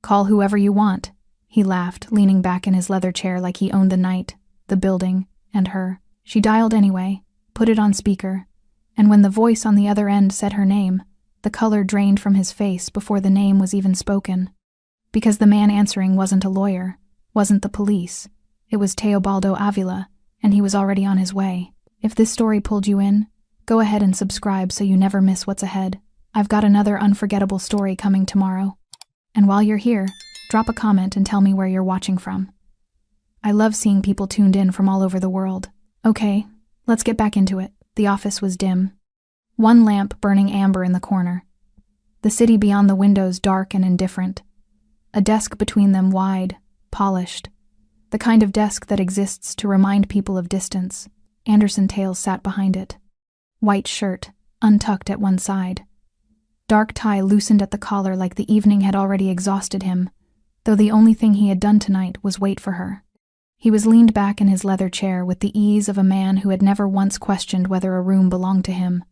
Call whoever you want. He laughed, leaning back in his leather chair like he owned the night, the building, and her. She dialed anyway, put it on speaker, and when the voice on the other end said her name, the color drained from his face before the name was even spoken. Because the man answering wasn't a lawyer, wasn't the police. It was Teobaldo Avila, and he was already on his way. If this story pulled you in, go ahead and subscribe so you never miss what's ahead. I've got another unforgettable story coming tomorrow. And while you're here, drop a comment and tell me where you're watching from. I love seeing people tuned in from all over the world. Okay, let's get back into it. The office was dim. One lamp burning amber in the corner. The city beyond the windows dark and indifferent. A desk between them wide, polished. The kind of desk that exists to remind people of distance. Anderson Tales sat behind it. White shirt, untucked at one side. Dark tie loosened at the collar like the evening had already exhausted him, though the only thing he had done tonight was wait for her. He was leaned back in his leather chair with the ease of a man who had never once questioned whether a room belonged to him.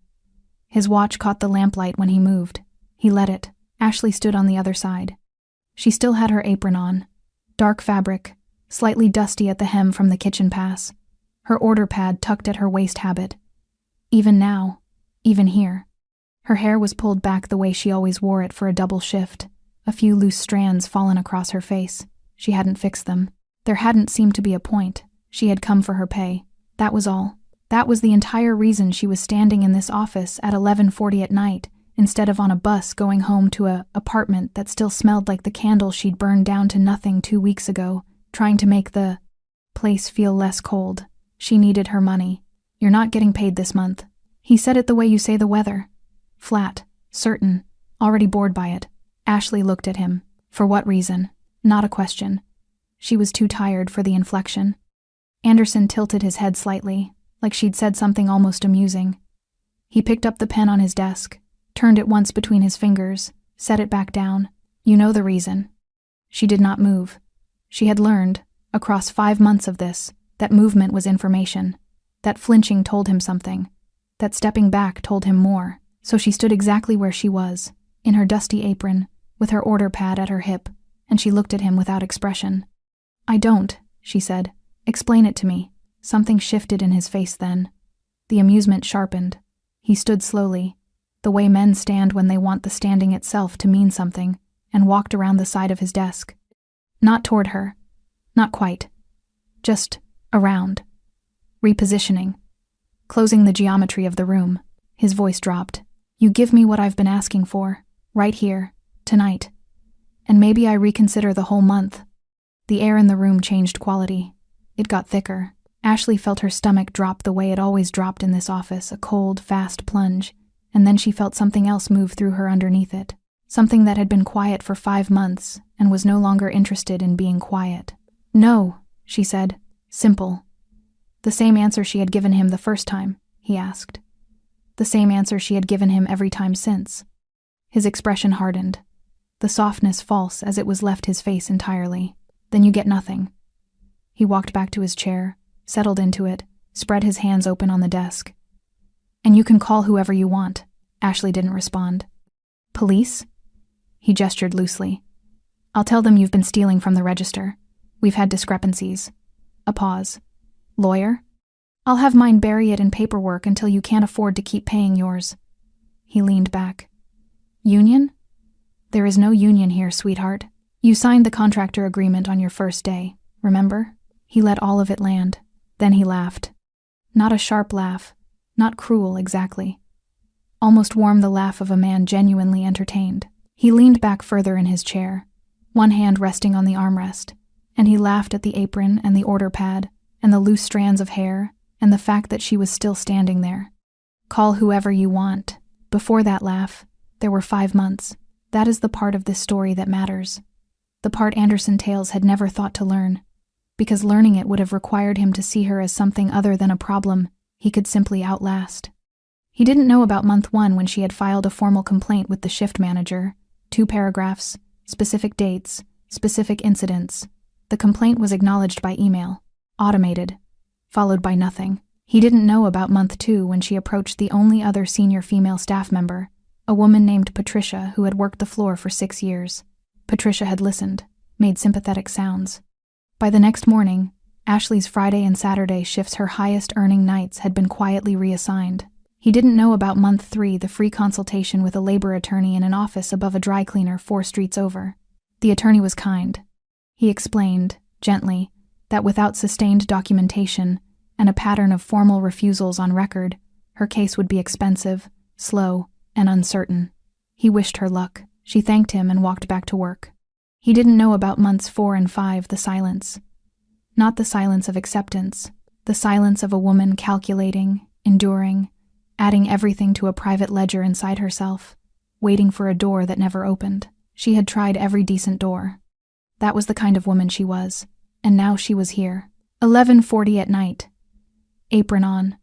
His watch caught the lamplight when he moved. He let it. Ashley stood on the other side. She still had her apron on. Dark fabric, slightly dusty at the hem from the kitchen pass. Her order pad tucked at her waist habit. Even now, even here. Her hair was pulled back the way she always wore it for a double shift. A few loose strands fallen across her face. She hadn't fixed them. There hadn't seemed to be a point. She had come for her pay. That was all. That was the entire reason she was standing in this office at 11:40 at night, instead of on a bus going home to a apartment that still smelled like the candle she'd burned down to nothing 2 weeks ago, trying to make the place feel less cold. She needed her money. You're not getting paid this month. He said it the way you say the weather. Flat, certain, already bored by it. Ashley looked at him. For what reason? Not a question. She was too tired for the inflection. Anderson tilted his head slightly, like she'd said something almost amusing. He picked up the pen on his desk, turned it once between his fingers, set it back down. You know the reason. She did not move. She had learned, across 5 months of this, that movement was information, that flinching told him something, that stepping back told him more. So she stood exactly where she was, in her dusty apron, with her order pad at her hip, and she looked at him without expression. I don't, she said. Explain it to me. Something shifted in his face then. The amusement sharpened. He stood slowly, the way men stand when they want the standing itself to mean something, and walked around the side of his desk. Not toward her. Not quite. Just around. Repositioning. Closing the geometry of the room. His voice dropped. You give me what I've been asking for, right here, tonight. And maybe I reconsider the whole month. The air in the room changed quality. It got thicker. Ashley felt her stomach drop the way it always dropped in this office, a cold, fast plunge, and then she felt something else move through her underneath it. Something that had been quiet for 5 months and was no longer interested in being quiet. No, she said. Simple. The same answer she had given him the first time, he asked. The same answer she had given him every time since. His expression hardened. The softness false as it was left his face entirely. Then you get nothing. He walked back to his chair, settled into it, spread his hands open on the desk. And you can call whoever you want. Ashley didn't respond. Police? He gestured loosely. I'll tell them you've been stealing from the register. We've had discrepancies. A pause. Lawyer? I'll have mine bury it in paperwork until you can't afford to keep paying yours. He leaned back. Union? There is no union here, sweetheart. You signed the contractor agreement on your first day, remember? He let all of it land. Then he laughed. Not a sharp laugh. Not cruel, exactly. Almost warm, the laugh of a man genuinely entertained. He leaned back further in his chair, one hand resting on the armrest, and he laughed at the apron and the order pad and the loose strands of hair and the fact that she was still standing there. Call whoever you want. Before that laugh, there were 5 months. That is the part of this story that matters. The part Anderson Tales had never thought to learn, because learning it would have required him to see her as something other than a problem he could simply outlast. He didn't know about month 1 when she had filed a formal complaint with the shift manager. 2 paragraphs, specific dates, specific incidents. The complaint was acknowledged by email, automated, followed by nothing. He didn't know about month 2 when she approached the only other senior female staff member, a woman named Patricia who had worked the floor for 6 years. Patricia had listened, made sympathetic sounds. By the next morning, Ashley's Friday and Saturday shifts, her highest-earning nights, had been quietly reassigned. He didn't know about month 3, the free consultation with a labor attorney in an office above a dry cleaner 4 streets over. The attorney was kind. He explained, gently, that without sustained documentation and a pattern of formal refusals on record, her case would be expensive, slow, and uncertain. He wished her luck. She thanked him and walked back to work. He didn't know about months 4 and 5, the silence. Not the silence of acceptance, the silence of a woman calculating, enduring, adding everything to a private ledger inside herself, waiting for a door that never opened. She had tried every decent door. That was the kind of woman she was, and now she was here. 11:40 at night. Apron on,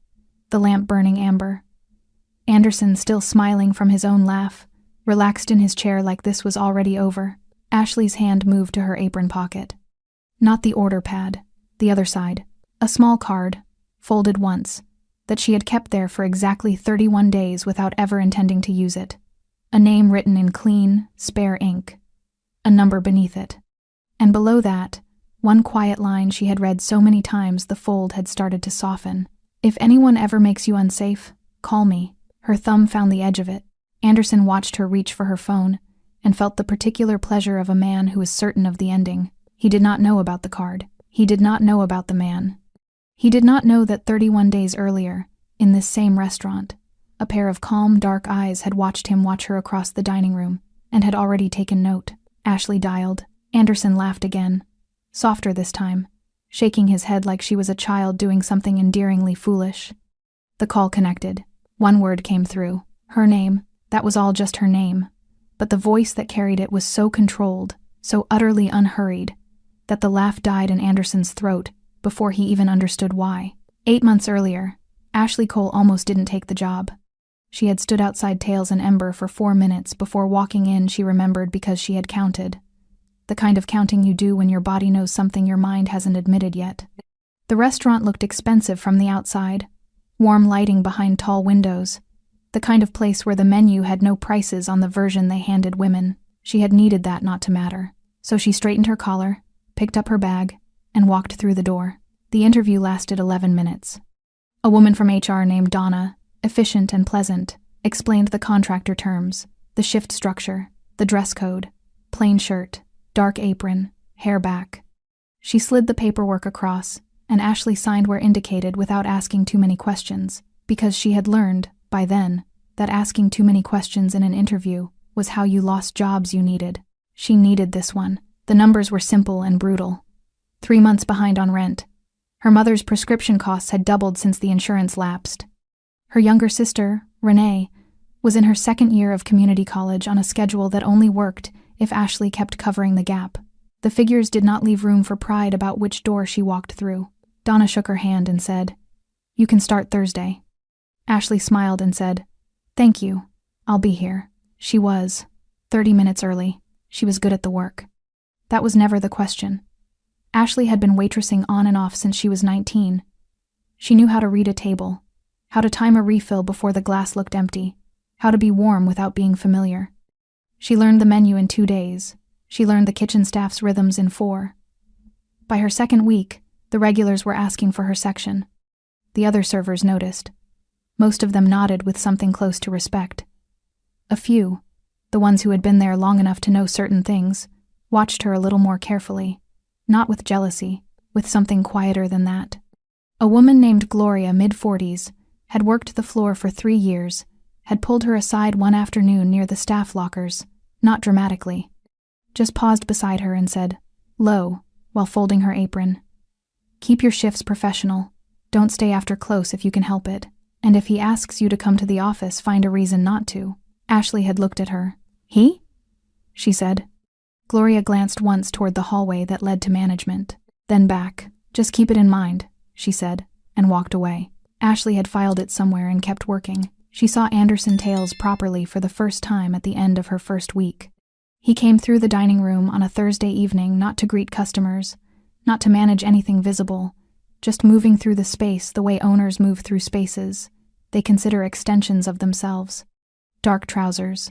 the lamp burning amber. Anderson, still smiling from his own laugh, relaxed in his chair like this was already over. Ashley's hand moved to her apron pocket. Not the order pad, the other side. A small card, folded once, that she had kept there for exactly 31 days without ever intending to use it. A name written in clean, spare ink. A number beneath it. And below that, one quiet line she had read so many times the fold had started to soften. If anyone ever makes you unsafe, call me. Her thumb found the edge of it. Anderson watched her reach for her phone and felt the particular pleasure of a man who is certain of the ending. He did not know about the card. He did not know about the man. He did not know that 31 days earlier, in this same restaurant, a pair of calm, dark eyes had watched him watch her across the dining room and had already taken note. Ashley dialed. Anderson laughed again, softer this time, shaking his head like she was a child doing something endearingly foolish. The call connected. One word came through. Her name. That was all, just her name. But the voice that carried it was so controlled, so utterly unhurried, that the laugh died in Anderson's throat before he even understood why. 8 months earlier, Ashley Cole almost didn't take the job. She had stood outside Tails and Ember for 4 minutes before walking in. She remembered because she had counted. The kind of counting you do when your body knows something your mind hasn't admitted yet. The restaurant looked expensive from the outside. Warm lighting behind tall windows. The kind of place where the menu had no prices on the version they handed women. She had needed that not to matter. So she straightened her collar, picked up her bag, and walked through the door. The interview lasted 11 minutes. A woman from HR named Donna, efficient and pleasant, explained the contractor terms, the shift structure, the dress code, plain shirt, dark apron, hair back. She slid the paperwork across, and Ashley signed where indicated without asking too many questions, because she had learned, by then, that asking too many questions in an interview was how you lost jobs you needed. She needed this one. The numbers were simple and brutal. 3 months behind on rent. Her mother's prescription costs had doubled since the insurance lapsed. Her younger sister, Renee, was in her 2nd year of community college on a schedule that only worked if Ashley kept covering the gap. The figures did not leave room for pride about which door she walked through. Donna shook her hand and said, "You can start Thursday." Ashley smiled and said, "Thank you. I'll be here." She was 30 minutes early. She was good at the work. That was never the question. Ashley had been waitressing on and off since she was 19. She knew how to read a table, how to time a refill before the glass looked empty, how to be warm without being familiar. She learned the menu in 2 days. She learned the kitchen staff's rhythms in 4. By her 2nd week, the regulars were asking for her section. The other servers noticed. Most of them nodded with something close to respect. A few, the ones who had been there long enough to know certain things, watched her a little more carefully, not with jealousy, with something quieter than that. A woman named Gloria, mid-40s, had worked the floor for 3 years, had pulled her aside one afternoon near the staff lockers, not dramatically, just paused beside her and said, low, while folding her apron, "Keep your shifts professional. Don't stay after close if you can help it. And if he asks you to come to the office, find a reason not to." Ashley had looked at her. "He?" she said. Gloria glanced once toward the hallway that led to management, then back. "Just keep it in mind," she said, and walked away. Ashley had filed it somewhere and kept working. She saw Anderson Tails properly for the first time at the end of her 1st week. He came through the dining room on a Thursday evening not to greet customers, not to manage anything visible, just moving through the space the way owners move through spaces they consider extensions of themselves. Dark trousers,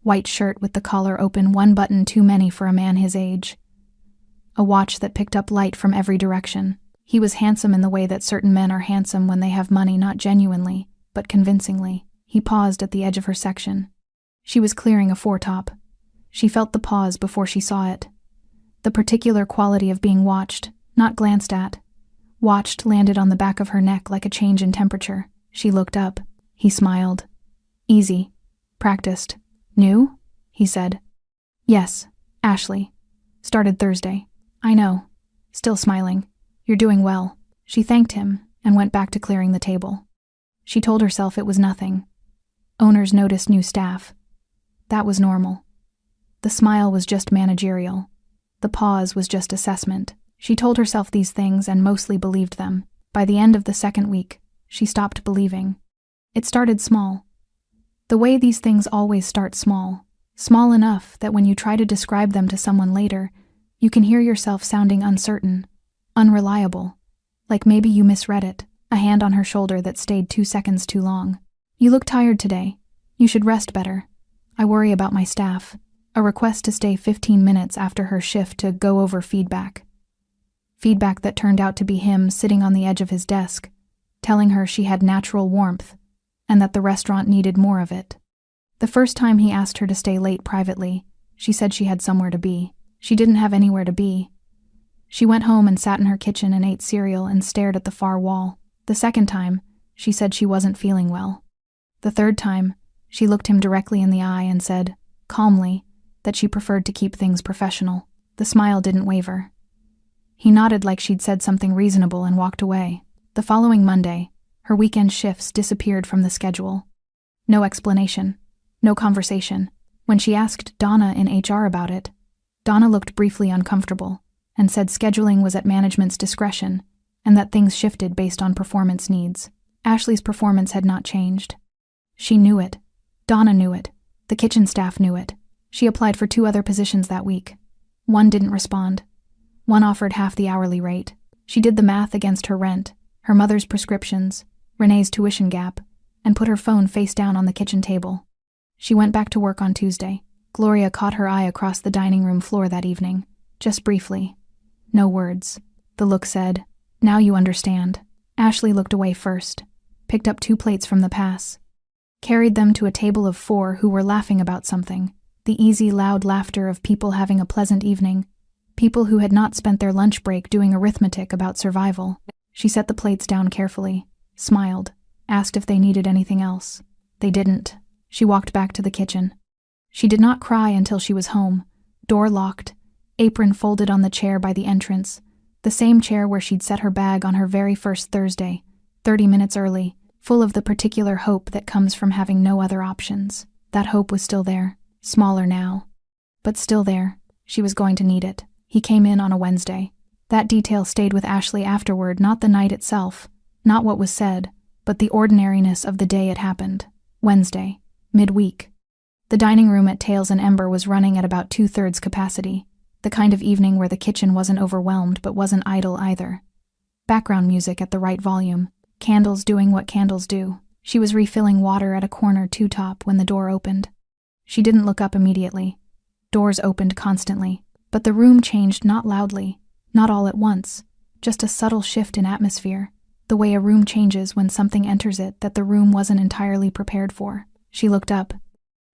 White shirt with the collar open, one button too many for a man his age. A watch that picked up light from every direction. He was handsome in the way that certain men are handsome when they have money, not genuinely, but convincingly. He paused at the edge of her section. She was clearing a foretop. She felt the pause before she saw it. The particular quality of being watched, not glanced at. Watched landed on the back of her neck like a change in temperature. She looked up. He smiled. Easy. Practiced. New? He said. Yes, Ashley. Started Thursday. I know. Still smiling. You're doing well. She thanked him and went back to clearing the table. She told herself it was nothing. Owners noticed new staff. That was normal. The smile was just managerial. The pause was just assessment. She told herself these things and mostly believed them. By the end of the second week, she stopped believing. It started small. The way these things always start small. Small enough that when you try to describe them to someone later, you can hear yourself sounding uncertain, unreliable, like maybe you misread it. A hand on her shoulder that stayed 2 seconds too long. You look tired today. You should rest better. I worry about my staff. A request to stay 15 minutes after her shift to go over feedback. Feedback that turned out to be him sitting on the edge of his desk, telling her she had natural warmth, and that the restaurant needed more of it. The first time he asked her to stay late privately, she said she had somewhere to be. She didn't have anywhere to be. She went home and sat in her kitchen and ate cereal and stared at the far wall. The second time, she said she wasn't feeling well. The third time, she looked him directly in the eye and said, calmly, that she preferred to keep things professional. The smile didn't waver. He nodded like she'd said something reasonable and walked away. The following Monday, her weekend shifts disappeared from the schedule. No explanation. No conversation. When she asked Donna in HR about it, Donna looked briefly uncomfortable and said scheduling was at management's discretion and that things shifted based on performance needs. Ashley's performance had not changed. She knew it. Donna knew it. The kitchen staff knew it. She applied for 2 other positions that week. One didn't respond. One offered half the hourly rate. She did the math against her rent, her mother's prescriptions, Renee's tuition gap, and put her phone face down on the kitchen table. She went back to work on Tuesday. Gloria caught her eye across the dining room floor that evening, just briefly. No words. The look said, "Now you understand." Ashley looked away first, picked up 2 plates from the pass, carried them to a table of 4 who were laughing about something, the easy, loud laughter of people having a pleasant evening, people who had not spent their lunch break doing arithmetic about survival. She set the plates down carefully, smiled, asked if they needed anything else. They didn't. She walked back to the kitchen. She did not cry until she was home, door locked, apron folded on the chair by the entrance, the same chair where she'd set her bag on her very first Thursday, 30 minutes early, full of the particular hope that comes from having no other options. That hope was still there, smaller now, but still there. She was going to need it. He came in on a Wednesday. That detail stayed with Ashley afterward, not the night itself, not what was said, but the ordinariness of the day it happened. Wednesday, midweek. The dining room at Tails and Ember was running at about 2/3 capacity, the kind of evening where the kitchen wasn't overwhelmed but wasn't idle either. Background music at the right volume, candles doing what candles do. She was refilling water at a corner two-top when the door opened. She didn't look up immediately. Doors opened constantly, but the room changed not loudly, not all at once, just a subtle shift in atmosphere, the way a room changes when something enters it that the room wasn't entirely prepared for. She looked up.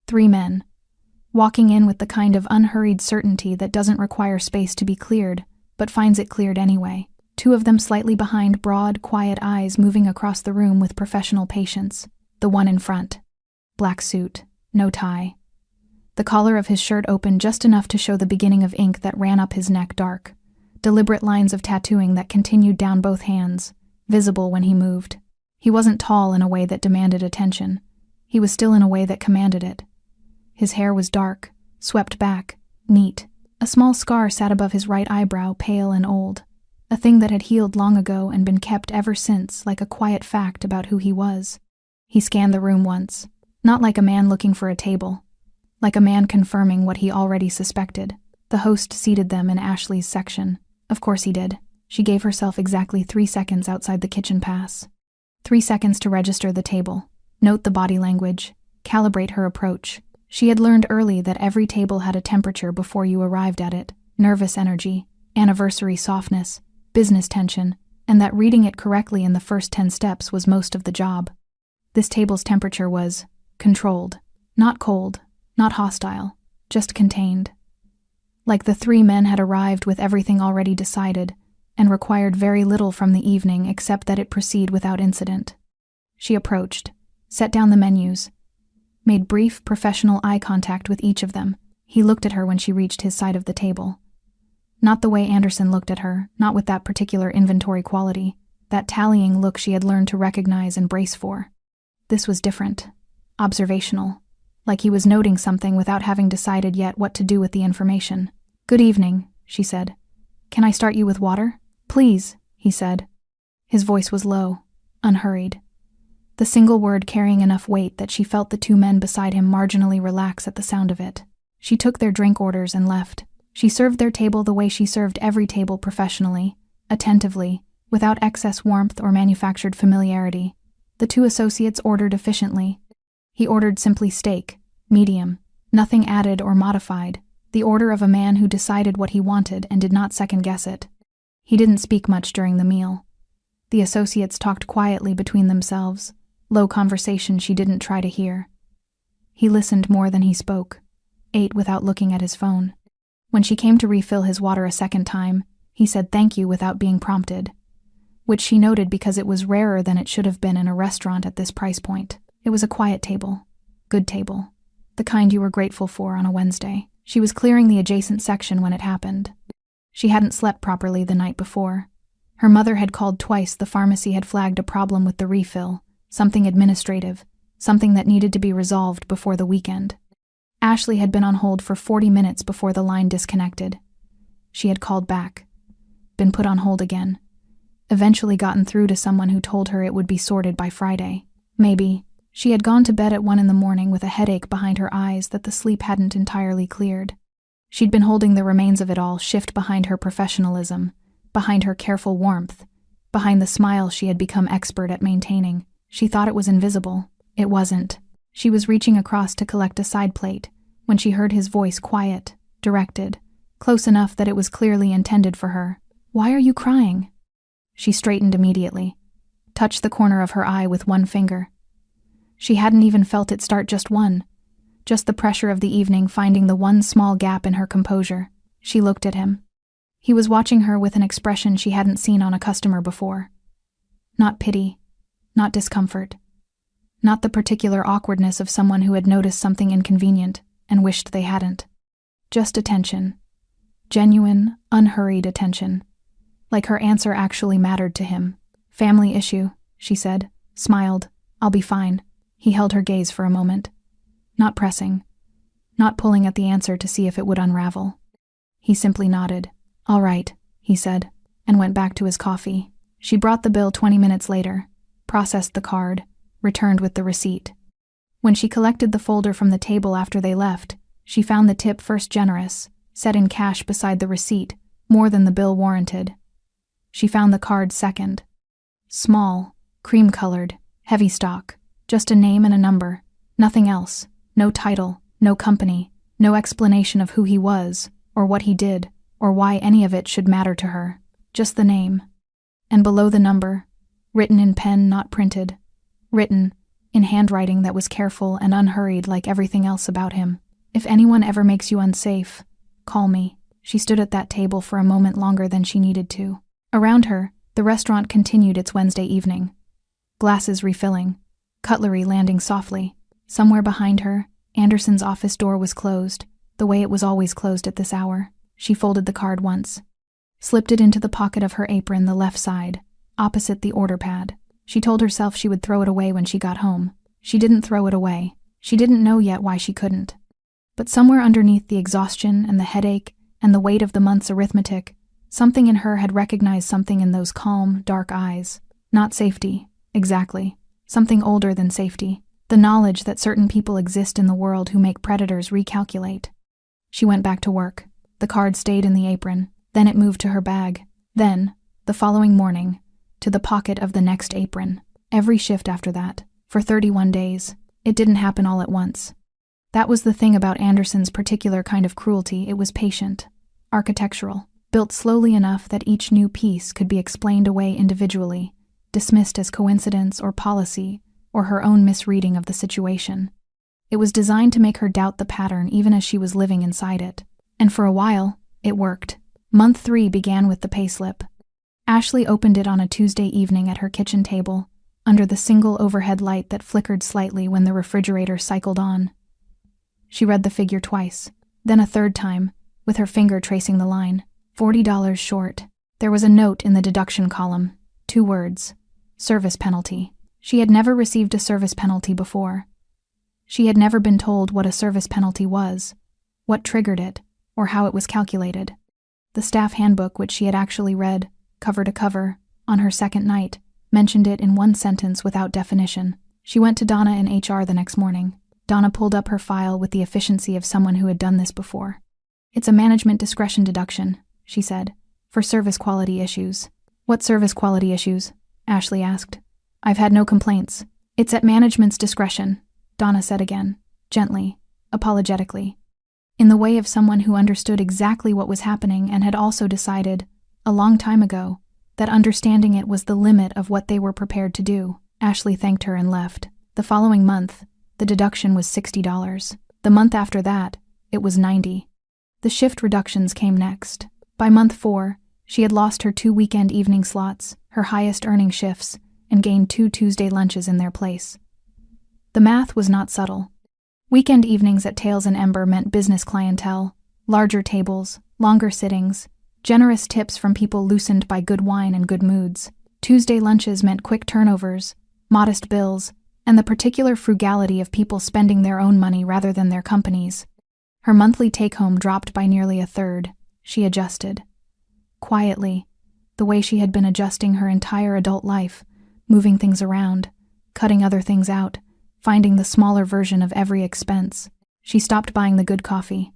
3 men, walking in with the kind of unhurried certainty that doesn't require space to be cleared, but finds it cleared anyway. 2 of them slightly behind, broad, quiet eyes moving across the room with professional patience. The one in front. Black suit, no tie. The collar of his shirt open just enough to show the beginning of ink that ran up his neck dark. Deliberate lines of tattooing that continued down both hands, visible when he moved. He wasn't tall in a way that demanded attention. He was still in a way that commanded it. His hair was dark, swept back, neat. A small scar sat above his right eyebrow, pale and old. A thing that had healed long ago and been kept ever since, like a quiet fact about who he was. He scanned the room once, not like a man looking for a table, like a man confirming what he already suspected. The host seated them in Ashley's section. Of course he did. She gave herself exactly 3 seconds outside the kitchen pass. 3 seconds to register the table, note the body language, calibrate her approach. She had learned early that every table had a temperature before you arrived at it: nervous energy, anniversary softness, business tension, and that reading it correctly in the first 10 steps was most of the job. This table's temperature was controlled, not cold, not hostile, just contained. Like the 3 men had arrived with everything already decided and required very little from the evening except that it proceed without incident. She approached, set down the menus, made brief, professional eye contact with each of them. He looked at her when she reached his side of the table. Not the way Anderson looked at her, not with that particular inventory quality, that tallying look she had learned to recognize and brace for. This was different, observational, like he was noting something without having decided yet what to do with the information. "Good evening," she said. "Can I start you with water?" "Please," he said. His voice was low, unhurried, the single word carrying enough weight that she felt the 2 men beside him marginally relax at the sound of it. She took their drink orders and left. She served their table the way she served every table, professionally, attentively, without excess warmth or manufactured familiarity. The 2 associates ordered efficiently. He ordered simply steak, medium, nothing added or modified, the order of a man who decided what he wanted and did not second-guess it. He didn't speak much during the meal. The associates talked quietly between themselves, low conversation she didn't try to hear. He listened more than he spoke, ate without looking at his phone. When she came to refill his water a second time, he said thank you without being prompted, which she noted because it was rarer than it should have been in a restaurant at this price point. It was a quiet table, good table, the kind you were grateful for on a Wednesday. She was clearing the adjacent section when it happened. She hadn't slept properly the night before. Her mother had called twice. The pharmacy had flagged a problem with the refill, something administrative, something that needed to be resolved before the weekend. Ashley had been on hold for 40 minutes before the line disconnected. She had called back, been put on hold again, eventually gotten through to someone who told her it would be sorted by Friday. Maybe. She had gone to bed at 1 a.m. with a headache behind her eyes that the sleep hadn't entirely cleared. She'd been holding the remains of it all shift behind her professionalism, behind her careful warmth, behind the smile she had become expert at maintaining. She thought it was invisible. It wasn't. She was reaching across to collect a side plate when she heard his voice, quiet, directed, close enough that it was clearly intended for her. "Why are you crying?" She straightened immediately, touched the corner of her eye with one finger. She hadn't even felt it start, just one. Just the pressure of the evening finding the one small gap in her composure. She looked at him. He was watching her with an expression she hadn't seen on a customer before. Not pity, not discomfort, not the particular awkwardness of someone who had noticed something inconvenient and wished they hadn't. Just attention. Genuine, unhurried attention. Like her answer actually mattered to him. "Family issue," she said, smiled. "I'll be fine." He held her gaze for a moment. Not pressing, not pulling at the answer to see if it would unravel. He simply nodded. "All right," he said, and went back to his coffee. She brought the bill 20 minutes later, processed the card, returned with the receipt. When she collected the folder from the table after they left, she found the tip first generous, set in cash beside the receipt, more than the bill warranted. She found the card second. Small, cream-colored, heavy stock, just a name and a number, nothing else, no title, no company, no explanation of who he was, or what he did, or why any of it should matter to her, just the name. And below the number, written in pen not printed, written in handwriting that was careful and unhurried like everything else about him. "If anyone ever makes you unsafe, call me." She stood at that table for a moment longer than she needed to. Around her, the restaurant continued its Wednesday evening. Glasses refilling, cutlery landing softly. Somewhere behind her, Anderson's office door was closed, the way it was always closed at this hour. She folded the card once, slipped it into the pocket of her apron, the left side, opposite the order pad. She told herself she would throw it away when she got home. She didn't throw it away. She didn't know yet why she couldn't. But somewhere underneath the exhaustion and the headache and the weight of the month's arithmetic, something in her had recognized something in those calm, dark eyes. Not safety, exactly. Something older than safety. The knowledge that certain people exist in the world who make predators recalculate. She went back to work. The card stayed in the apron. Then it moved to her bag. Then, the following morning, to the pocket of the next apron. Every shift after that, for 31 days. It didn't happen all at once. That was the thing about Anderson's particular kind of cruelty. It was patient, architectural, built slowly enough that each new piece could be explained away individually, dismissed as coincidence or policy or her own misreading of the situation. It was designed to make her doubt the pattern even as she was living inside it. And for a while, it worked. Month 3 began with the payslip. Ashley opened it on a Tuesday evening at her kitchen table, under the single overhead light that flickered slightly when the refrigerator cycled on. She read the figure twice, then a third time, with her finger tracing the line. $40 short. There was a note in the deduction column. 2 words. Service penalty. She had never received a service penalty before. She had never been told what a service penalty was, what triggered it, or how it was calculated. The staff handbook, which she had actually read, cover to cover, on her second night, mentioned it in one sentence without definition. She went to Donna in HR the next morning. Donna pulled up her file with the efficiency of someone who had done this before. "It's a management discretion deduction," she said, "for service quality issues." "What service quality issues?" Ashley asked. "I've had no complaints." "It's at management's discretion," Donna said again, gently, apologetically, in the way of someone who understood exactly what was happening and had also decided, a long time ago, that understanding it was the limit of what they were prepared to do. Ashley thanked her and left. The following month, the deduction was $60. The month after that, it was $90. The shift reductions came next. By month 4, she had lost her 2 weekend evening slots, her highest earning shifts, and gained 2 Tuesday lunches in their place. The math was not subtle. Weekend evenings at Tails and Ember meant business clientele, larger tables, longer sittings, generous tips from people loosened by good wine and good moods. Tuesday lunches meant quick turnovers, modest bills, and the particular frugality of people spending their own money rather than their company's. Her monthly take-home dropped by nearly a third. She adjusted. Quietly, the way she had been adjusting her entire adult life, moving things around, cutting other things out, finding the smaller version of every expense. She stopped buying the good coffee.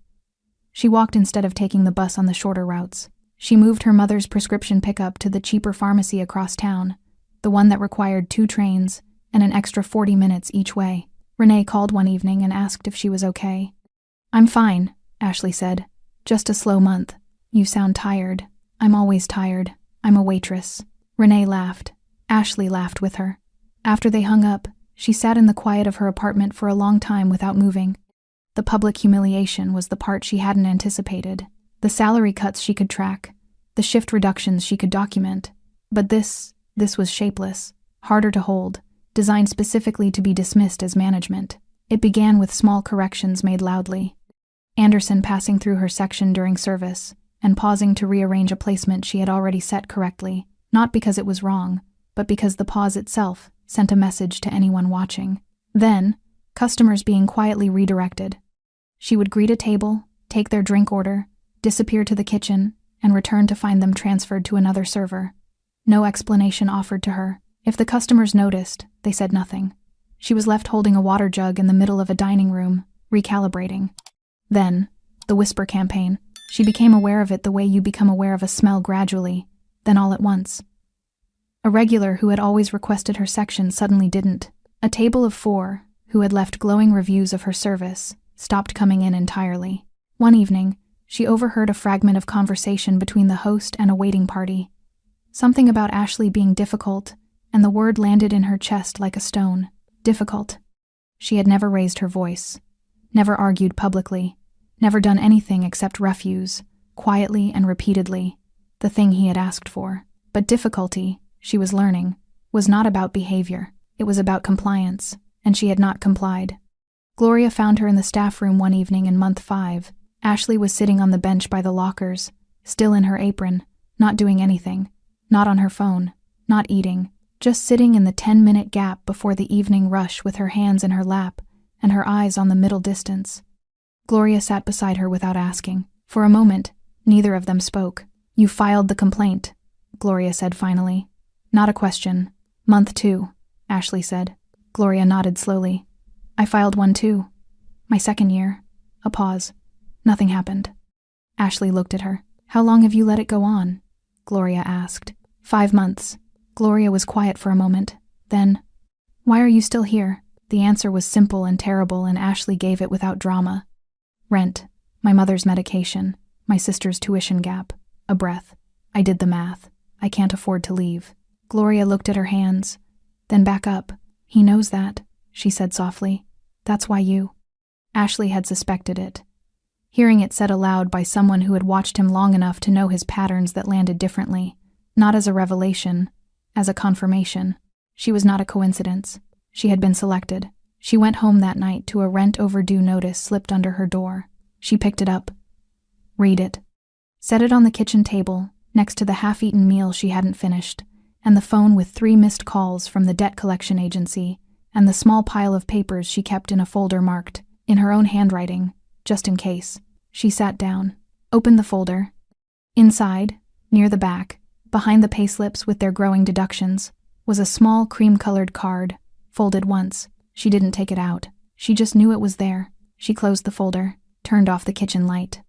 She walked instead of taking the bus on the shorter routes. She moved her mother's prescription pickup to the cheaper pharmacy across town, the one that required 2 trains and an extra 40 minutes each way. Renee called one evening and asked if she was okay. "I'm fine," Ashley said. "Just a slow month." "You sound tired." "I'm always tired. I'm a waitress." Renee laughed. Ashley laughed with her. After they hung up, she sat in the quiet of her apartment for a long time without moving. The public humiliation was the part she hadn't anticipated. The salary cuts she could track, the shift reductions she could document. But this was shapeless, harder to hold, designed specifically to be dismissed as management. It began with small corrections made loudly. Anderson passing through her section during service and pausing to rearrange a placement she had already set correctly, not because it was wrong, but because the pause itself sent a message to anyone watching. Then, customers being quietly redirected. She would greet a table, take their drink order, disappear to the kitchen, and return to find them transferred to another server. No explanation offered to her. If the customers noticed, they said nothing. She was left holding a water jug in the middle of a dining room, recalibrating. Then, the whisper campaign. She became aware of it the way you become aware of a smell gradually, then all at once. A regular who had always requested her section suddenly didn't. A table of 4, who had left glowing reviews of her service, stopped coming in entirely. One evening, she overheard a fragment of conversation between the host and a waiting party. Something about Ashley being difficult, and the word landed in her chest like a stone. Difficult. She had never raised her voice, never argued publicly, never done anything except refuse, quietly and repeatedly, the thing he had asked for. But difficulty, she was learning, was not about behavior. It was about compliance, and she had not complied. Gloria found her in the staff room one evening in month 5. Ashley was sitting on the bench by the lockers, still in her apron, not doing anything, not on her phone, not eating, just sitting in the 10-minute gap before the evening rush with her hands in her lap and her eyes on the middle distance. Gloria sat beside her without asking. For a moment, neither of them spoke. "You filed the complaint," Gloria said finally. "Not a question." "Month 2, Ashley said. Gloria nodded slowly. "I filed one too. My second year." A pause. Nothing happened. Ashley looked at her. "How long have you let it go on?" Gloria asked. 5 months. Gloria was quiet for a moment. Then, "Why are you still here?" The answer was simple and terrible, and Ashley gave it without drama. Rent, my mother's medication, my sister's tuition gap, a breath. I did the math. I can't afford to leave. Gloria looked at her hands, then back up. He knows that, she said softly. That's why you. Ashley had suspected it. Hearing it said aloud by someone who had watched him long enough to know his patterns that landed differently, not as a revelation, as a confirmation. She was not a coincidence. She had been selected. She went home that night to a rent overdue notice slipped under her door. She picked it up. Read it. Set it on the kitchen table, next to the half-eaten meal she hadn't finished, and the phone with 3 missed calls from the debt collection agency, and the small pile of papers she kept in a folder marked, in her own handwriting, just in case. She sat down, opened the folder. Inside, near the back, behind the payslips with their growing deductions, was a small cream-colored card, folded once. She didn't take it out. She just knew it was there. She closed the folder, turned off the kitchen light,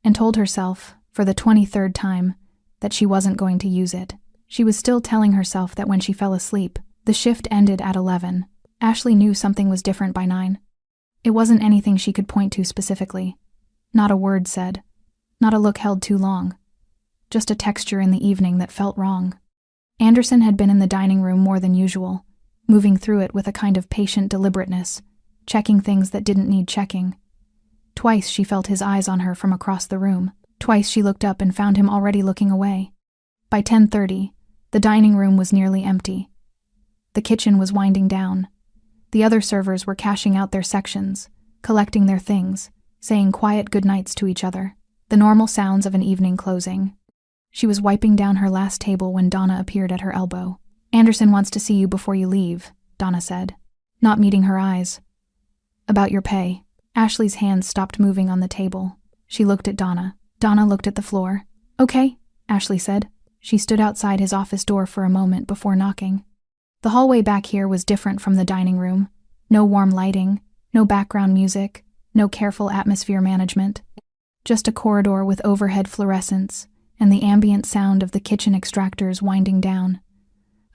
and told herself, for the 23rd time, that she wasn't going to use it. She was still telling herself that when she fell asleep, the shift ended at 11. Ashley knew something was different by 9. It wasn't anything she could point to specifically. Not a word said. Not a look held too long. Just a texture in the evening that felt wrong. Anderson had been in the dining room more than usual, moving through it with a kind of patient deliberateness, checking things that didn't need checking. Twice she felt his eyes on her from across the room. Twice she looked up and found him already looking away. By 10:30, the dining room was nearly empty. The kitchen was winding down. The other servers were cashing out their sections, collecting their things, saying quiet goodnights to each other, the normal sounds of an evening closing. She was wiping down her last table when Donna appeared at her elbow. "Anderson wants to see you before you leave," Donna said, not meeting her eyes. "About your pay." Ashley's hands stopped moving on the table. She looked at Donna. Donna looked at the floor. "Okay," Ashley said. She stood outside his office door for a moment before knocking. The hallway back here was different from the dining room. No warm lighting, no background music, no careful atmosphere management. Just a corridor with overhead fluorescents and the ambient sound of the kitchen extractors winding down.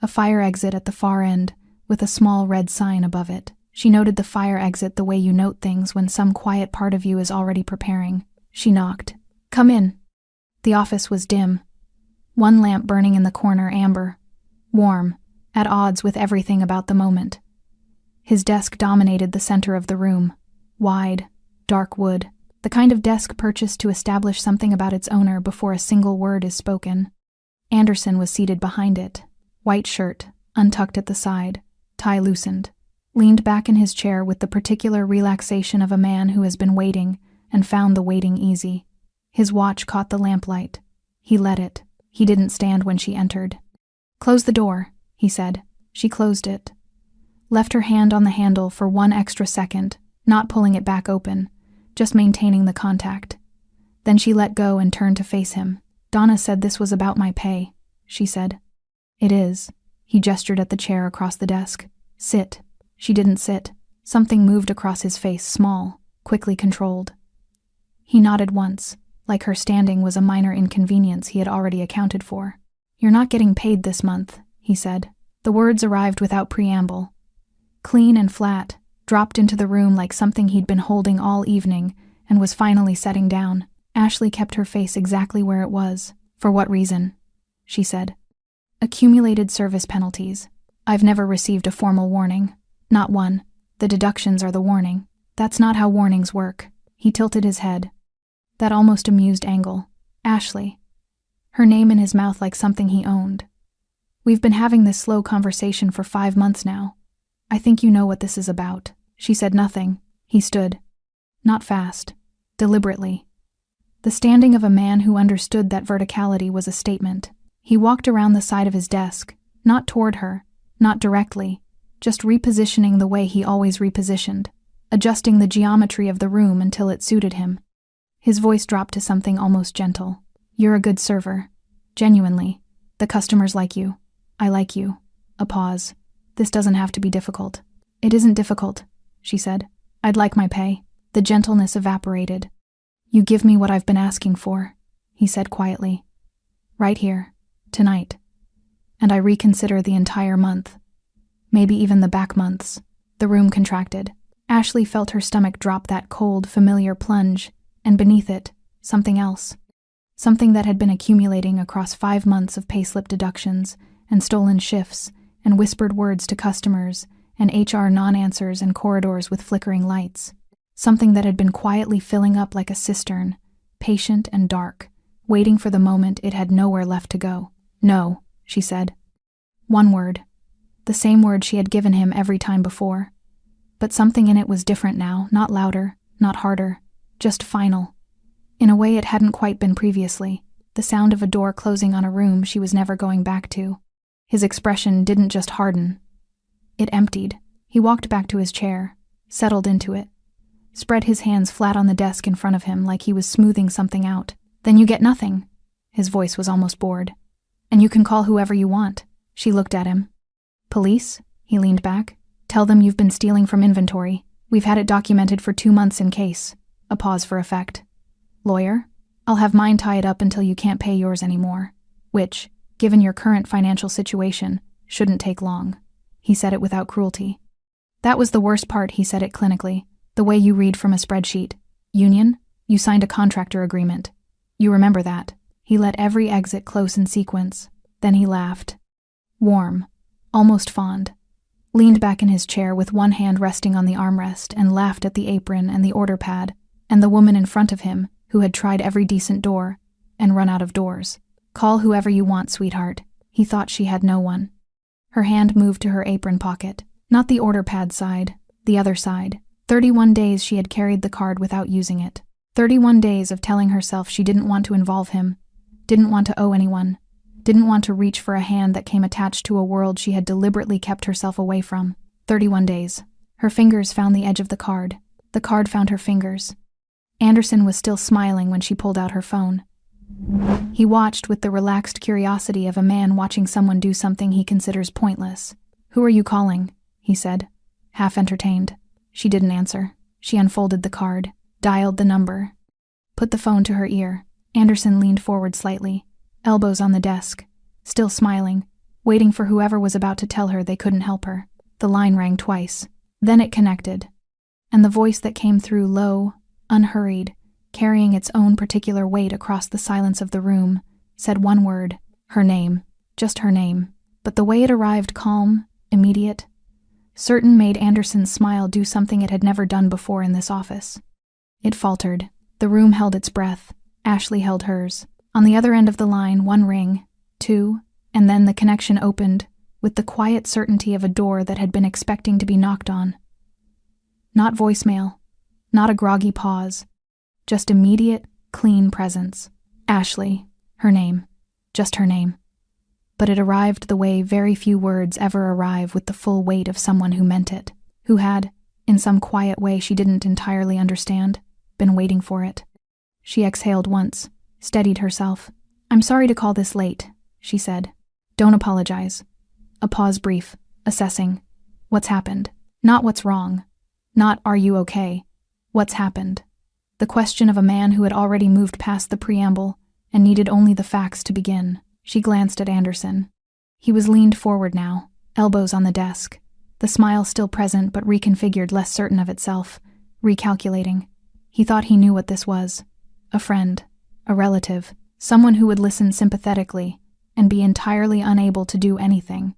A fire exit at the far end with a small red sign above it. She noted the fire exit the way you note things when some quiet part of you is already preparing. She knocked. "Come in." The office was dim. One lamp burning in the corner amber, warm, at odds with everything about the moment. His desk dominated the center of the room. Wide, dark wood, the kind of desk purchased to establish something about its owner before a single word is spoken. Anderson was seated behind it, white shirt, untucked at the side, tie loosened, leaned back in his chair with the particular relaxation of a man who has been waiting and found the waiting easy. His watch caught the lamplight. He let it. He didn't stand when she entered. "Close the door," he said. She closed it. Left her hand on the handle for 1 extra second, not pulling it back open, just maintaining the contact. Then she let go and turned to face him. "Donna said this was about my pay," she said. "It is." He gestured at the chair across the desk. "Sit." She didn't sit. Something moved across his face, small, quickly controlled. He nodded once, like her standing was a minor inconvenience he had already accounted for. "You're not getting paid this month," he said. The words arrived without preamble. Clean and flat, dropped into the room like something he'd been holding all evening and was finally setting down. Ashley kept her face exactly where it was. "For what reason?" she said. "Accumulated service penalties. I've never received a formal warning. Not one. The deductions are the warning. That's not how warnings work." He tilted his head. That almost amused angle. Ashley. Her name in his mouth like something he owned. "We've been having this slow conversation for 5 months now. I think you know what this is about." She said nothing. He stood. Not fast. Deliberately. The standing of a man who understood that verticality was a statement. He walked around the side of his desk, not toward her, not directly, just repositioning the way he always repositioned, adjusting the geometry of the room until it suited him. His voice dropped to something almost gentle. "You're a good server. Genuinely. The customers like you. I like you." A pause. "This doesn't have to be difficult." "It isn't difficult," she said. "I'd like my pay." The gentleness evaporated. "You give me what I've been asking for," he said quietly. "Right here. Tonight. And I reconsider the entire month. Maybe even the back months." The room contracted. Ashley felt her stomach drop that cold, familiar plunge, and beneath it, something else. Something that had been accumulating across 5 months of payslip deductions, and stolen shifts, and whispered words to customers, and HR non-answers and corridors with flickering lights. Something that had been quietly filling up like a cistern, patient and dark, waiting for the moment it had nowhere left to go. "No," she said. One word. The same word she had given him every time before. But something in it was different now, not louder, not harder, just final. In a way it hadn't quite been previously, the sound of a door closing on a room she was never going back to. His expression didn't just harden. It emptied. He walked back to his chair, settled into it, spread his hands flat on the desk in front of him like he was smoothing something out. "Then you get nothing." His voice was almost bored. "And you can call whoever you want." She looked at him. "Police?" He leaned back. "Tell them you've been stealing from inventory. We've had it documented for 2 months in case." A pause for effect. "Lawyer? I'll have mine tie it up until you can't pay yours anymore. Which, given your current financial situation, shouldn't take long." He said it without cruelty. "That was the worst part," he said it clinically. "The way you read from a spreadsheet. Union? You signed a contractor agreement. You remember that." He let every exit close in sequence. Then he laughed. Warm. Almost fond. Leaned back in his chair with one hand resting on the armrest and laughed at the apron and the order pad, and the woman in front of him, who had tried every decent door, and run out of doors. "Call whoever you want, sweetheart." He thought she had no one. Her hand moved to her apron pocket. Not the order pad side, the other side. 31 days she had carried the card without using it. 31 days of telling herself she didn't want to involve him, didn't want to owe anyone, didn't want to reach for a hand that came attached to a world she had deliberately kept herself away from. 31 days. Her fingers found the edge of the card. The card found her fingers. Anderson was still smiling when she pulled out her phone. He watched with the relaxed curiosity of a man watching someone do something he considers pointless. "Who are you calling?" he said, half entertained. She didn't answer. She unfolded the card, dialed the number, put the phone to her ear. Anderson leaned forward slightly, elbows on the desk, still smiling, waiting for whoever was about to tell her they couldn't help her. The line rang twice. Then it connected. And the voice that came through low, unhurried, carrying its own particular weight across the silence of the room, said one word, her name, just her name. But the way it arrived calm, immediate, certain made Anderson's smile do something it had never done before in this office. It faltered. The room held its breath. Ashley held hers. On the other end of the line, 1 ring, 2, and then the connection opened, with the quiet certainty of a door that had been expecting to be knocked on. Not voicemail, not a groggy pause, just immediate, clean presence. Ashley, her name, just her name. But it arrived the way very few words ever arrive with the full weight of someone who meant it, who had, in some quiet way she didn't entirely understand, been waiting for it. She exhaled once, steadied herself. "I'm sorry to call this late," she said. "Don't apologize." A pause brief, assessing. What's happened? Not what's wrong. Not are you okay? What's happened? The question of a man who had already moved past the preamble and needed only the facts to begin. She glanced at Anderson. He was leaned forward now, elbows on the desk, the smile still present but reconfigured, less certain of itself, recalculating. He thought he knew what this was. A friend, a relative, someone who would listen sympathetically and be entirely unable to do anything.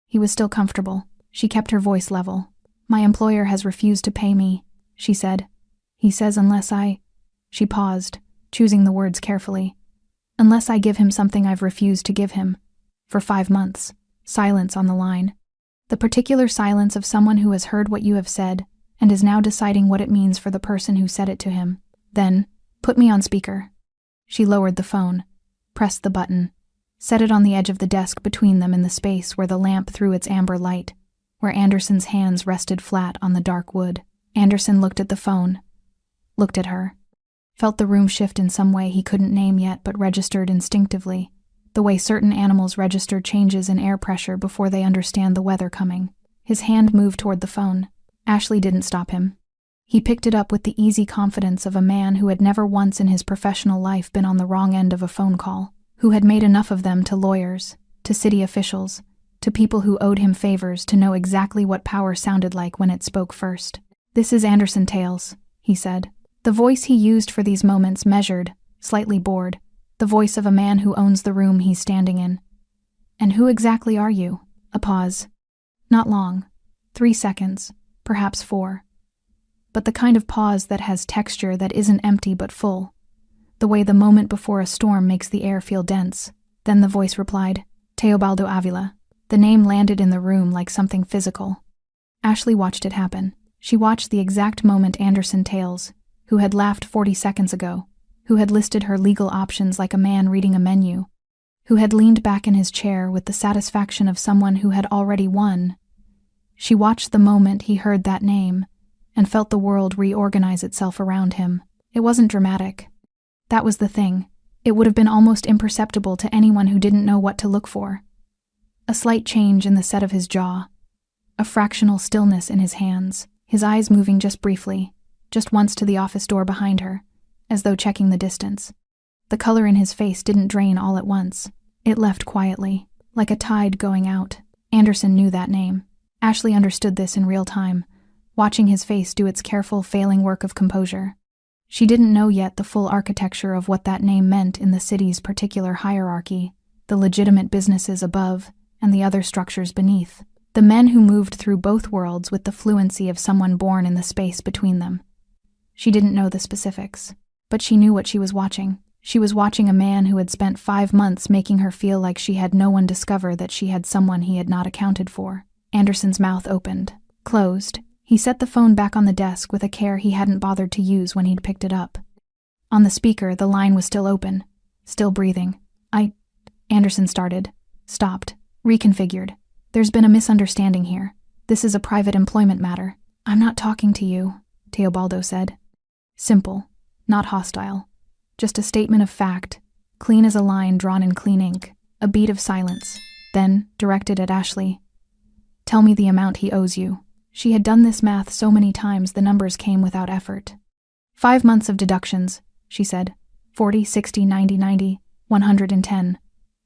He was still comfortable. She kept her voice level. "My employer has refused to pay me," she said. "He says unless I..." She paused, choosing the words carefully. "Unless I give him something I've refused to give him. For 5 months." Silence on the line. The particular silence of someone who has heard what you have said and is now deciding what it means for the person who said it to him. Then, "Put me on speaker." She lowered the phone, pressed the button, set it on the edge of the desk between them in the space where the lamp threw its amber light, where Anderson's hands rested flat on the dark wood. Anderson looked at the phone, looked at her, felt the room shift in some way he couldn't name yet but registered instinctively, the way certain animals register changes in air pressure before they understand the weather coming. His hand moved toward the phone. Ashley didn't stop him. He picked it up with the easy confidence of a man who had never once in his professional life been on the wrong end of a phone call, who had made enough of them to lawyers, to city officials, to people who owed him favors to know exactly what power sounded like when it spoke first. "This is Anderson Tales," he said. The voice he used for these moments measured, slightly bored, the voice of a man who owns the room he's standing in. "And who exactly are you?" A pause. Not long. 3 seconds, perhaps 4. But the kind of pause that has texture that isn't empty but full. The way the moment before a storm makes the air feel dense. Then the voice replied, "Teobaldo Avila." The name landed in the room like something physical. Ashley watched it happen. She watched the exact moment Anderson Tales, who had laughed 40 seconds ago, who had listed her legal options like a man reading a menu, who had leaned back in his chair with the satisfaction of someone who had already won. She watched the moment he heard that name and felt the world reorganize itself around him. It wasn't dramatic. That was the thing. It would have been almost imperceptible to anyone who didn't know what to look for. A slight change in the set of his jaw, a fractional stillness in his hands, his eyes moving just briefly, just once to the office door behind her, as though checking the distance. The color in his face didn't drain all at once. It left quietly, like a tide going out. Anderson knew that name. Ashley understood this in real time, watching his face do its careful, failing work of composure. She didn't know yet the full architecture of what that name meant in the city's particular hierarchy, the legitimate businesses above, and the other structures beneath. The men who moved through both worlds with the fluency of someone born in the space between them. She didn't know the specifics, but she knew what she was watching. She was watching a man who had spent 5 months making her feel like she had no one discover that she had someone he had not accounted for. Anderson's mouth opened, closed. He set the phone back on the desk with a care he hadn't bothered to use when he'd picked it up. On the speaker, the line was still open, still breathing. Anderson started, stopped, reconfigured. "There's been a misunderstanding here. This is a private employment matter." "I'm not talking to you," Teobaldo said. Simple, not hostile. Just a statement of fact, clean as a line drawn in clean ink. A beat of silence, then, directed at Ashley. "Tell me the amount he owes you." She had done this math so many times the numbers came without effort. 5 months of deductions, she said. 40, 60, 90, 90, 110.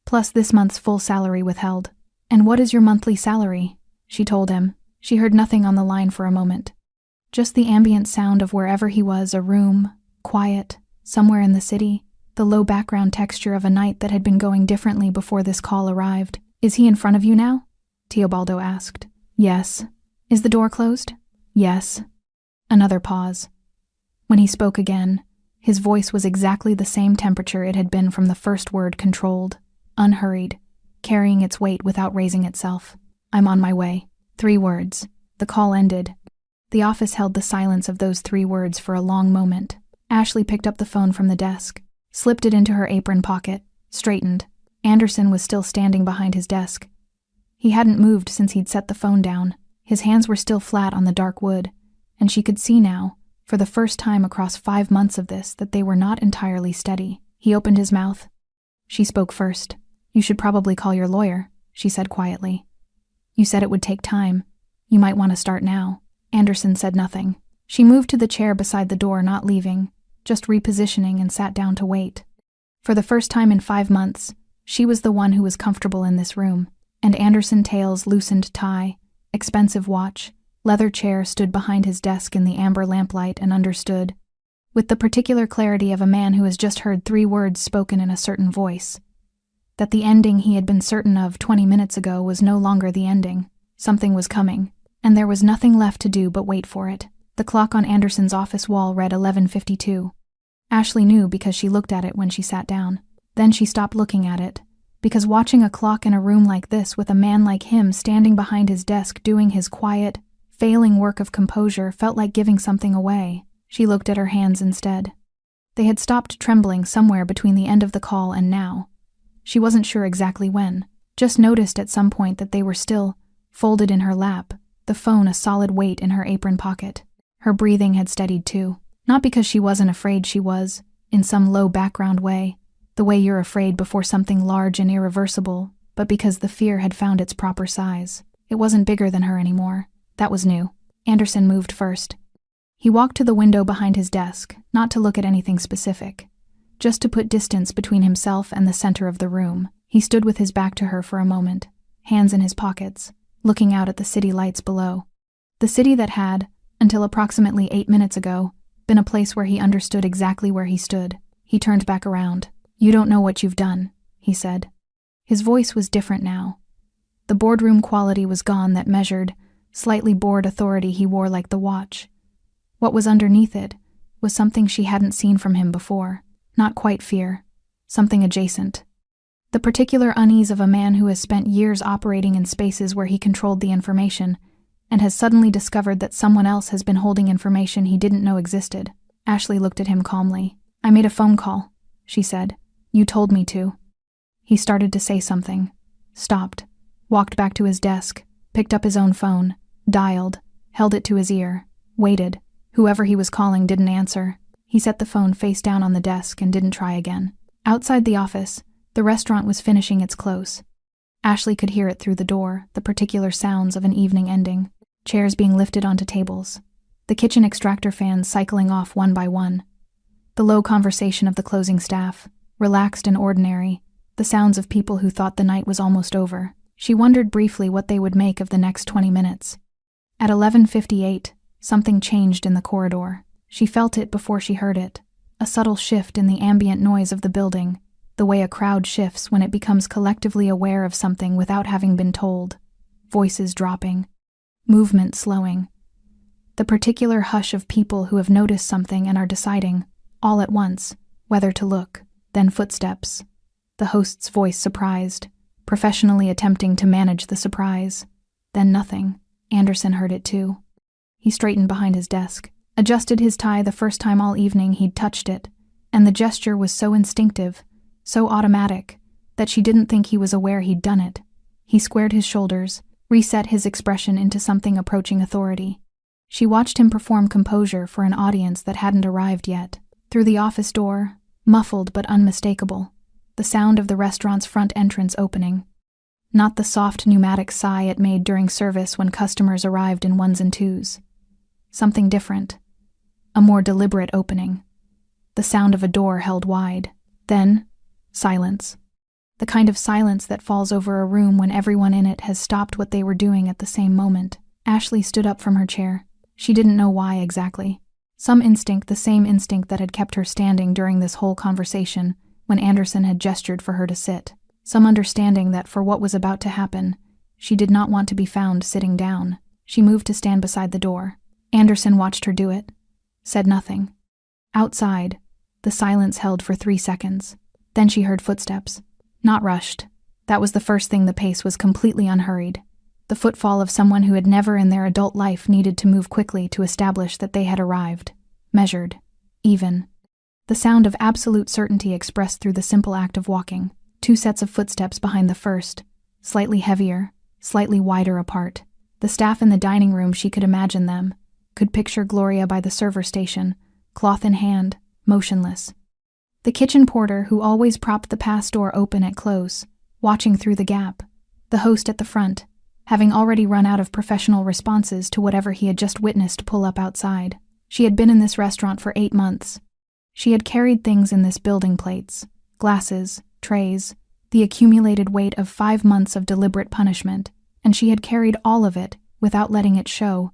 Plus this month's full salary withheld. "And what is your monthly salary?" she told him. She heard nothing on the line for a moment. Just the ambient sound of wherever he was, a room, quiet, somewhere in the city, the low background texture of a night that had been going differently before this call arrived. "Is he in front of you now?" Teobaldo asked. "Yes." "Is the door closed?" "Yes." Another pause. When he spoke again, his voice was exactly the same temperature it had been from the first word, controlled, unhurried, carrying its weight without raising itself. "I'm on my way." 3 words. The call ended. The office held the silence of those 3 words for a long moment. Ashley picked up the phone from the desk, slipped it into her apron pocket, straightened. Anderson was still standing behind his desk. He hadn't moved since he'd set the phone down. His hands were still flat on the dark wood, and she could see now, for the first time across 5 months of this, that they were not entirely steady. He opened his mouth. She spoke first. "You should probably call your lawyer," she said quietly. "You said it would take time. You might want to start now." Anderson said nothing. She moved to the chair beside the door, not leaving, just repositioning, and sat down to wait. For the first time in 5 months, she was the one who was comfortable in this room, and Anderson Tales' loosened tie, expensive watch, leather chair stood behind his desk in the amber lamplight and understood, with the particular clarity of a man who has just heard 3 words spoken in a certain voice, that the ending he had been certain of 20 minutes ago was no longer the ending. Something was coming, and there was nothing left to do but wait for it. The clock on Anderson's office wall read 11:52. Ashley knew because she looked at it when she sat down. Then she stopped looking at it, because watching a clock in a room like this with a man like him standing behind his desk doing his quiet, failing work of composure felt like giving something away. She looked at her hands instead. They had stopped trembling somewhere between the end of the call and now. She wasn't sure exactly when, just noticed at some point that they were still, folded in her lap, the phone a solid weight in her apron pocket. Her breathing had steadied too, not because she wasn't afraid she was, in some low background way, the way you're afraid before something large and irreversible, but because the fear had found its proper size. It wasn't bigger than her anymore. That was new. Anderson moved first. He walked to the window behind his desk, not to look at anything specific, just to put distance between himself and the center of the room. He stood with his back to her for a moment, hands in his pockets, looking out at the city lights below. The city that had, until approximately 8 minutes ago, been a place where he understood exactly where he stood. He turned back around. "You don't know what you've done," he said. His voice was different now. The boardroom quality was gone, that measured, slightly bored authority he wore like the watch. What was underneath it was something she hadn't seen from him before. Not quite fear. Something adjacent. The particular unease of a man who has spent years operating in spaces where he controlled the information and has suddenly discovered that someone else has been holding information he didn't know existed. Ashley looked at him calmly. "I made a phone call," she said. "You told me to." He started to say something, stopped, walked back to his desk, picked up his own phone, dialed, held it to his ear, waited. Whoever he was calling didn't answer. He set the phone face down on the desk and didn't try again. Outside the office, the restaurant was finishing its close. Ashley could hear it through the door, the particular sounds of an evening ending. Chairs being lifted onto tables. The kitchen extractor fans cycling off one by one. The low conversation of the closing staff, relaxed and ordinary, the sounds of people who thought the night was almost over. She wondered briefly what they would make of the next 20 minutes. At 11:58, something changed in the corridor. She felt it before she heard it. A subtle shift in the ambient noise of the building, the way a crowd shifts when it becomes collectively aware of something without having been told. Voices dropping. Movement slowing. The particular hush of people who have noticed something and are deciding, all at once, whether to look. Then footsteps. The host's voice surprised, professionally attempting to manage the surprise. Then nothing. Anderson heard it too. He straightened behind his desk, adjusted his tie the first time all evening he'd touched it, and the gesture was so instinctive, so automatic, that she didn't think he was aware he'd done it. He squared his shoulders, reset his expression into something approaching authority. She watched him perform composure for an audience that hadn't arrived yet. Through the office door, muffled but unmistakable, the sound of the restaurant's front entrance opening. Not the soft pneumatic sigh it made during service when customers arrived in ones and twos. Something different. A more deliberate opening. The sound of a door held wide. Then, silence. The kind of silence that falls over a room when everyone in it has stopped what they were doing at the same moment. Ashley stood up from her chair. She didn't know why exactly. Some instinct, the same instinct that had kept her standing during this whole conversation when Anderson had gestured for her to sit. Some understanding that for what was about to happen, she did not want to be found sitting down. She moved to stand beside the door. Anderson watched her do it. Said nothing. Outside, the silence held for 3 seconds. Then she heard footsteps. Not rushed. That was the first thing. The pace was completely unhurried. The footfall of someone who had never in their adult life needed to move quickly to establish that they had arrived. Measured. Even. The sound of absolute certainty expressed through the simple act of walking. 2 sets of footsteps behind the first. Slightly heavier, slightly wider apart. The staff in the dining room, she could imagine them. Could picture Gloria by the server station, cloth in hand, motionless. The kitchen porter who always propped the pass door open at close, watching through the gap. The host at the front, having already run out of professional responses to whatever he had just witnessed pull up outside. She had been in this restaurant for 8 months. She had carried things in this building: plates, glasses, trays, the accumulated weight of 5 months of deliberate punishment, and she had carried all of it without letting it show,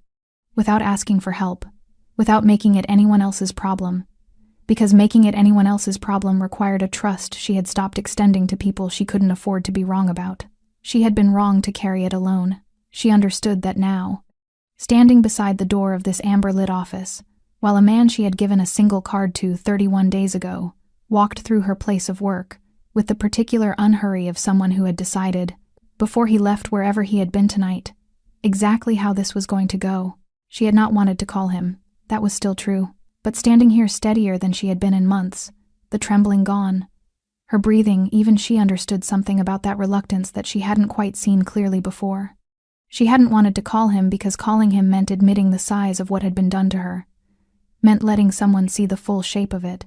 without asking for help, without making it anyone else's problem. Because making it anyone else's problem required a trust she had stopped extending to people she couldn't afford to be wrong about. She had been wrong to carry it alone. She understood that now. Standing beside the door of this amber-lit office, while a man she had given a single card to 31 days ago walked through her place of work, with the particular unhurry of someone who had decided, before he left wherever he had been tonight, exactly how this was going to go. She had not wanted to call him. That was still true. But standing here steadier than she had been in months, the trembling gone. Her breathing, even she understood something about that reluctance that she hadn't quite seen clearly before. She hadn't wanted to call him because calling him meant admitting the size of what had been done to her. Meant letting someone see the full shape of it.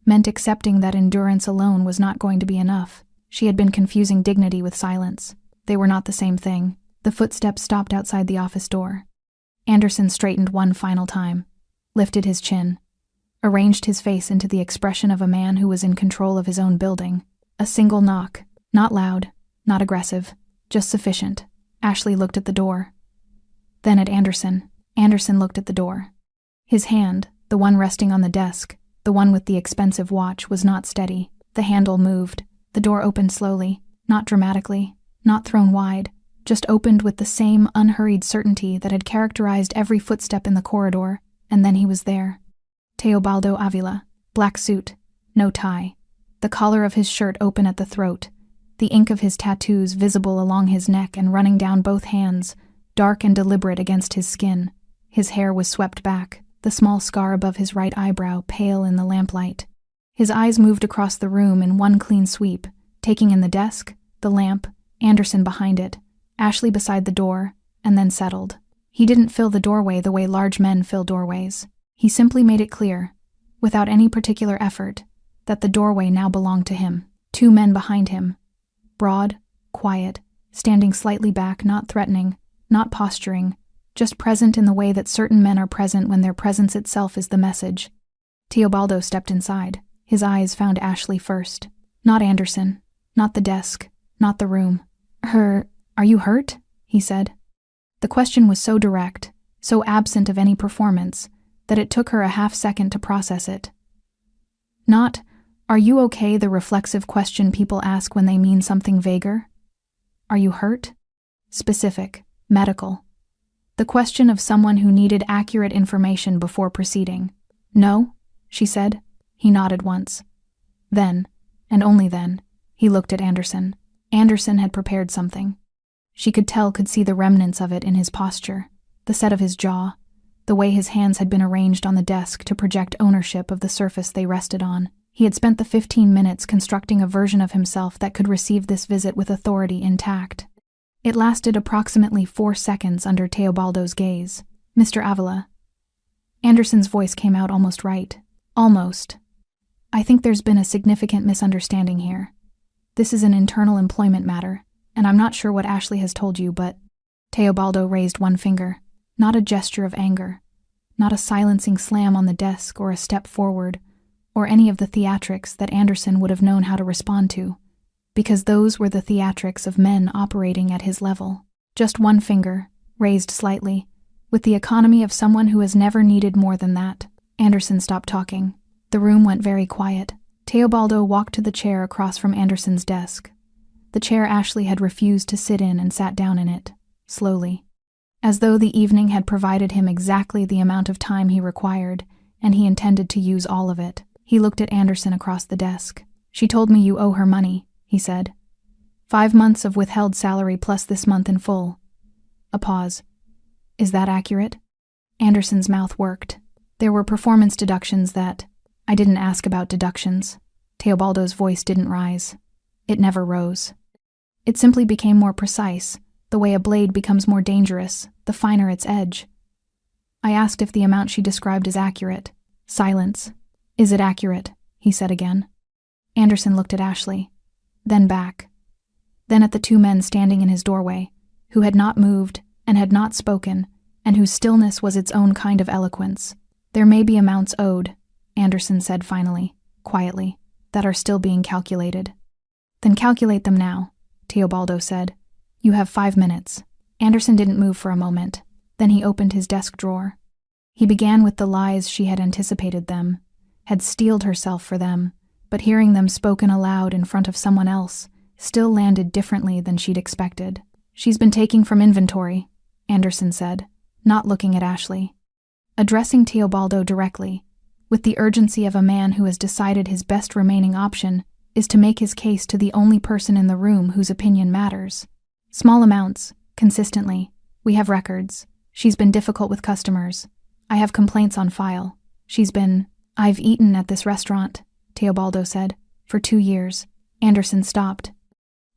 Meant accepting that endurance alone was not going to be enough. She had been confusing dignity with silence. They were not the same thing. The footsteps stopped outside the office door. Anderson straightened one final time, lifted his chin, arranged his face into the expression of a man who was in control of his own building. A single knock, not loud, not aggressive, Just sufficient. Ashley looked at the door. Then at Anderson. Anderson looked at the door. His hand, the one resting on the desk, the one with the expensive watch, was not steady. The handle moved. The door opened slowly, not dramatically, not thrown wide, just opened with the same unhurried certainty that had characterized every footstep in the corridor, and then he was there. Teobaldo Avila, black suit, no tie, the collar of his shirt open at the throat, the ink of his tattoos visible along his neck and running down both hands, dark and deliberate against his skin. His hair was swept back, the small scar above his right eyebrow pale in the lamplight. His eyes moved across the room in one clean sweep, taking in the desk, the lamp, Anderson behind it, Ashley beside the door, and then settled. He didn't fill the doorway the way large men fill doorways. He simply made it clear, without any particular effort, that the doorway now belonged to him. 2 men behind him, broad, quiet, standing slightly back, not threatening, not posturing, just present in the way that certain men are present when their presence itself is the message. Teobaldo stepped inside. His eyes found Ashley first. Not Anderson, not the desk, not the room. Are you hurt? He said. The question was so direct, so absent of any performance, that it took her a half-second to process it. Not, "Are you okay?" the reflexive question people ask when they mean something vaguer. Are you hurt? Specific, medical. The question of someone who needed accurate information before proceeding. "No," she said. He nodded once. Then, and only then, he looked at Anderson. Anderson had prepared something. She could see the remnants of it in his posture, the set of his jaw, the way his hands had been arranged on the desk to project ownership of the surface they rested on. He had spent the 15 minutes constructing a version of himself that could receive this visit with authority intact. It lasted approximately 4 seconds under Teobaldo's gaze. "Mr. Avila." Anderson's voice came out almost right. "Almost. I think there's been a significant misunderstanding here. This is an internal employment matter, and I'm not sure what Ashley has told you, but—" Teobaldo raised one finger, not a gesture of anger, not a silencing slam on the desk or a step forward, or any of the theatrics that Anderson would have known how to respond to, because those were the theatrics of men operating at his level. Just one finger, raised slightly, with the economy of someone who has never needed more than that. Anderson stopped talking. The room went very quiet. Teobaldo walked to the chair across from Anderson's desk. The chair Ashley had refused to sit in, and sat down in it, slowly. As though the evening had provided him exactly the amount of time he required, and he intended to use all of it. He looked at Anderson across the desk. "She told me you owe her money," he said. 5 months of withheld salary plus this month in full. A pause. "Is that accurate?" Anderson's mouth worked. "There were performance deductions that—" "I didn't ask about deductions." Teobaldo's voice didn't rise. It never rose. It simply became more precise, the way a blade becomes more dangerous, the finer its edge. "I asked if the amount she described is accurate." Silence. "Is it accurate?" he said again. Anderson looked at Ashley, then back, then at the 2 men standing in his doorway, who had not moved and had not spoken, and whose stillness was its own kind of eloquence. "There may be amounts owed," Anderson said finally, quietly, "that are still being calculated." "Then calculate them now," Teobaldo said. "You have 5 minutes. Anderson didn't move for a moment. Then he opened his desk drawer. He began with the lies she had anticipated them, had steeled herself for them, but hearing them spoken aloud in front of someone else still landed differently than she'd expected. "She's been taking from inventory," Anderson said, not looking at Ashley. Addressing Teobaldo directly, with the urgency of a man who has decided his best remaining option is to make his case to the only person in the room whose opinion matters. "Small amounts, consistently. We have records. She's been difficult with customers. I have complaints on file. I've eaten at this restaurant," Teobaldo said, "for 2 years. Anderson stopped.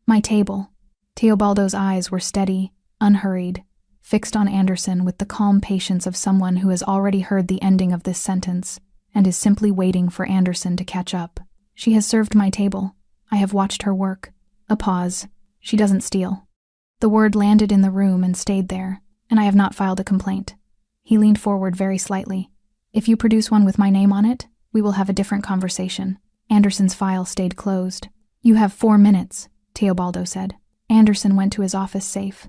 "My table." Teobaldo's eyes were steady, unhurried, fixed on Anderson with the calm patience of someone who has already heard the ending of this sentence and is simply waiting for Anderson to catch up. "She has served my table. I have watched her work." A pause. "She doesn't steal." The word landed in the room and stayed there, "and I have not filed a complaint." He leaned forward very slightly. "If you produce one with my name on it, we will have a different conversation." Anderson's file stayed closed. "You have 4 minutes," Teobaldo said. Anderson went to his office safe.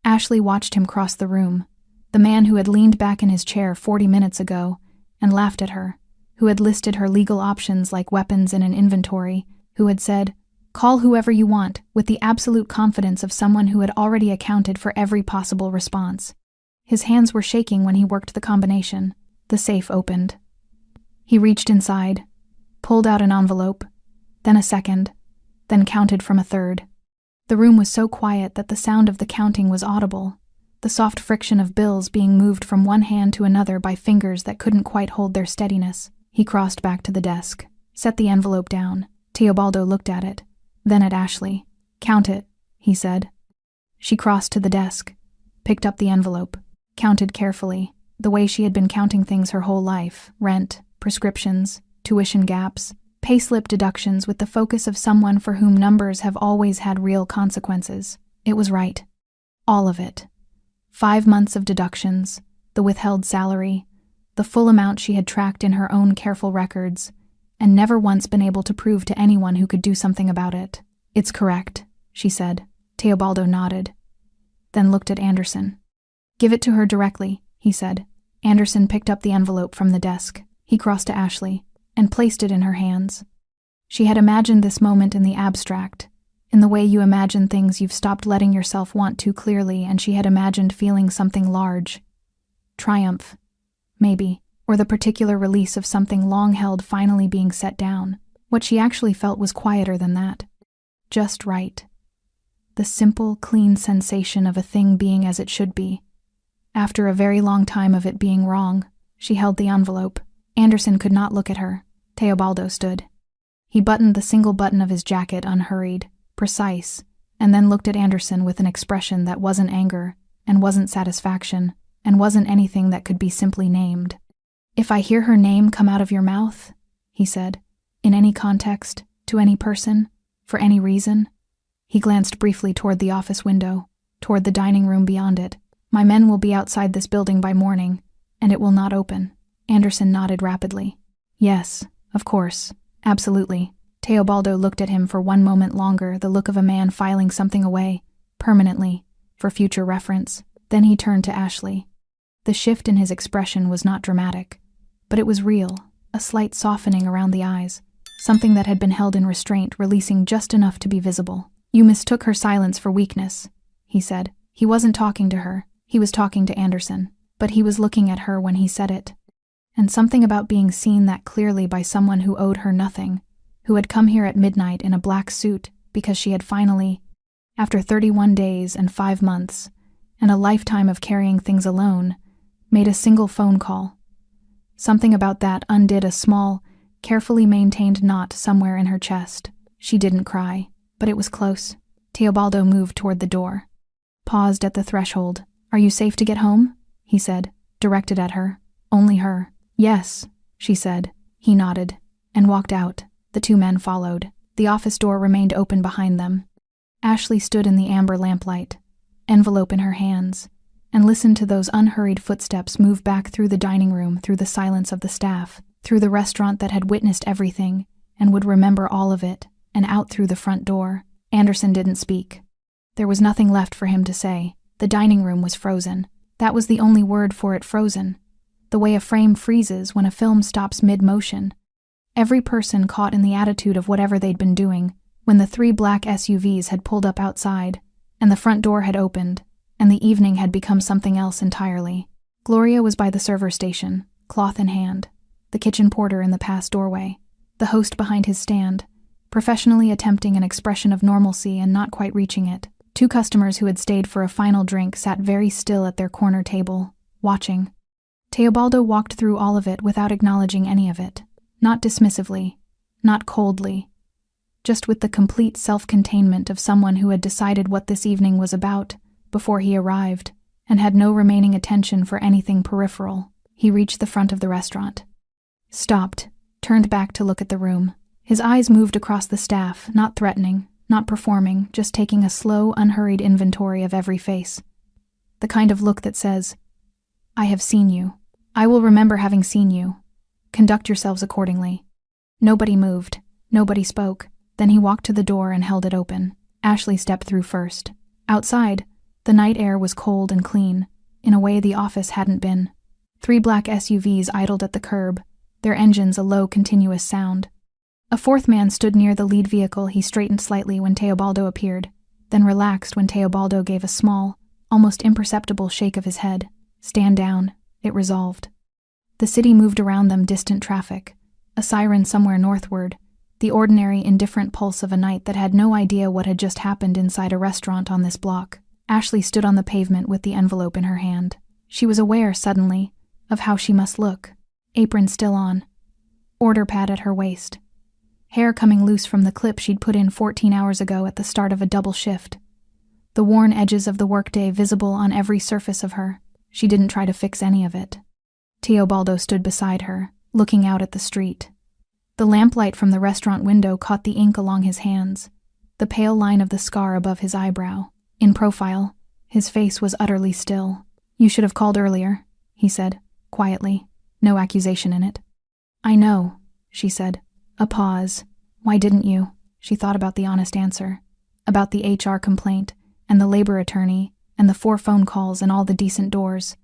Ashley watched him cross the room, the man who had leaned back in his chair 40 minutes ago and laughed at her, who had listed her legal options like weapons in an inventory, who had said, "Call whoever you want," with the absolute confidence of someone who had already accounted for every possible response. His hands were shaking when he worked the combination. The safe opened. He reached inside, pulled out an envelope, then a second, then counted from a third. The room was so quiet that the sound of the counting was audible, the soft friction of bills being moved from one hand to another by fingers that couldn't quite hold their steadiness. He crossed back to the desk, set the envelope down. Teobaldo looked at it, then at Ashley. "Count it," he said. She crossed to the desk, picked up the envelope, counted carefully, the way she had been counting things her whole life: rent, prescriptions, tuition gaps, payslip deductions, with the focus of someone for whom numbers have always had real consequences. It was right. All of it. 5 months of deductions, the withheld salary, the full amount she had tracked in her own careful records, and never once been able to prove to anyone who could do something about it. "It's correct," she said. Teobaldo nodded, then looked at Anderson. "Give it to her directly," he said. Anderson picked up the envelope from the desk. He crossed to Ashley and placed it in her hands. She had imagined this moment in the abstract, in the way you imagine things you've stopped letting yourself want too clearly, and she had imagined feeling something large. Triumph, maybe, or the particular release of something long held finally being set down. What she actually felt was quieter than that. Just right. The simple, clean sensation of a thing being as it should be. After a very long time of it being wrong, she held the envelope. Anderson could not look at her. Teobaldo stood. He buttoned the single button of his jacket unhurried, precise, and then looked at Anderson with an expression that wasn't anger, and wasn't satisfaction, and wasn't anything that could be simply named. "If I hear her name come out of your mouth," he said, "in any context, to any person, for any reason," he glanced briefly toward the office window, toward the dining room beyond it, "my men will be outside this building by morning, and it will not open." Anderson nodded rapidly. "Yes, of course, absolutely." Teobaldo looked at him for one moment longer, the look of a man filing something away, permanently, for future reference. Then he turned to Ashley. The shift in his expression was not dramatic, but it was real, a slight softening around the eyes, something that had been held in restraint releasing just enough to be visible. "You mistook her silence for weakness," he said. He wasn't talking to her, he was talking to Anderson, but he was looking at her when he said it. And something about being seen that clearly by someone who owed her nothing, who had come here at midnight in a black suit because she had finally, after 31 days and 5 months, and a lifetime of carrying things alone, made a single phone call. Something about that undid a small, carefully maintained knot somewhere in her chest. She didn't cry, but it was close. Teobaldo moved toward the door, paused at the threshold. "Are you safe to get home?" he said, directed at her. Only her. "Yes," she said. He nodded, and walked out. The 2 men followed. The office door remained open behind them. Ashley stood in the amber lamplight, envelope in her hands, and listened to those unhurried footsteps move back through the dining room, through the silence of the staff, through the restaurant that had witnessed everything and would remember all of it, and out through the front door. Anderson didn't speak. There was nothing left for him to say. The dining room was frozen. That was the only word for it: frozen. The way a frame freezes when a film stops mid-motion. Every person caught in the attitude of whatever they'd been doing when the 3 black SUVs had pulled up outside, and the front door had opened, and the evening had become something else entirely. Gloria was by the server station, cloth in hand, the kitchen porter in the past doorway, the host behind his stand, professionally attempting an expression of normalcy and not quite reaching it. 2 customers who had stayed for a final drink sat very still at their corner table, watching. Teobaldo walked through all of it without acknowledging any of it, not dismissively, not coldly, just with the complete self-containment of someone who had decided what this evening was about before he arrived, and had no remaining attention for anything peripheral. He reached the front of the restaurant, stopped, turned back to look at the room. His eyes moved across the staff, not threatening, not performing, just taking a slow, unhurried inventory of every face. The kind of look that says, "I have seen you. I will remember having seen you. Conduct yourselves accordingly." Nobody moved. Nobody spoke. Then he walked to the door and held it open. Ashley stepped through first. Outside, the night air was cold and clean, in a way the office hadn't been. 3 black SUVs idled at the curb, their engines a low, continuous sound. A 4th man stood near the lead vehicle. He straightened slightly when Teobaldo appeared, then relaxed when Teobaldo gave a small, almost imperceptible shake of his head. "Stand down," it resolved. The city moved around them, distant traffic, a siren somewhere northward, the ordinary, indifferent pulse of a night that had no idea what had just happened inside a restaurant on this block. Ashley stood on the pavement with the envelope in her hand. She was aware, suddenly, of how she must look. Apron still on. Order pad at her waist. Hair coming loose from the clip she'd put in 14 hours ago at the start of a double shift. The worn edges of the workday visible on every surface of her. She didn't try to fix any of it. Teobaldo stood beside her, looking out at the street. The lamplight from the restaurant window caught the ink along his hands, the pale line of the scar above his eyebrow. In profile, his face was utterly still. "You should have called earlier," he said, quietly, no accusation in it. "I know," she said. A pause. "Why didn't you?" She thought about the honest answer, about the HR complaint, and the labor attorney, and the 4 phone calls and all the decent doors.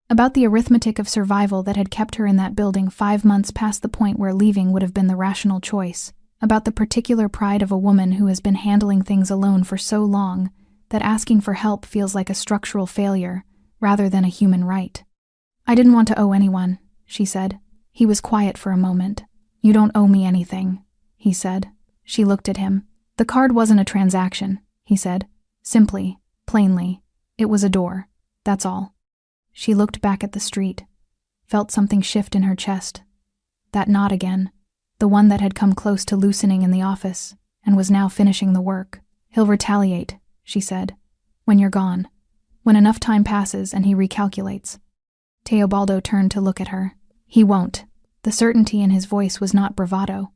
About the arithmetic of survival that had kept her in that building 5 months past the point where leaving would have been the rational choice. About the particular pride of a woman who has been handling things alone for so long that asking for help feels like a structural failure rather than a human right. "I didn't want to owe anyone," she said. He was quiet for a moment. "You don't owe me anything," he said. She looked at him. "The card wasn't a transaction," he said. Simply, plainly. "It was a door. That's all." She looked back at the street, felt something shift in her chest. That knot again, the one that had come close to loosening in the office, and was now finishing the work. "He'll retaliate," she said. "When you're gone. When enough time passes and he recalculates." Teobaldo turned to look at her. "He won't." The certainty in his voice was not bravado.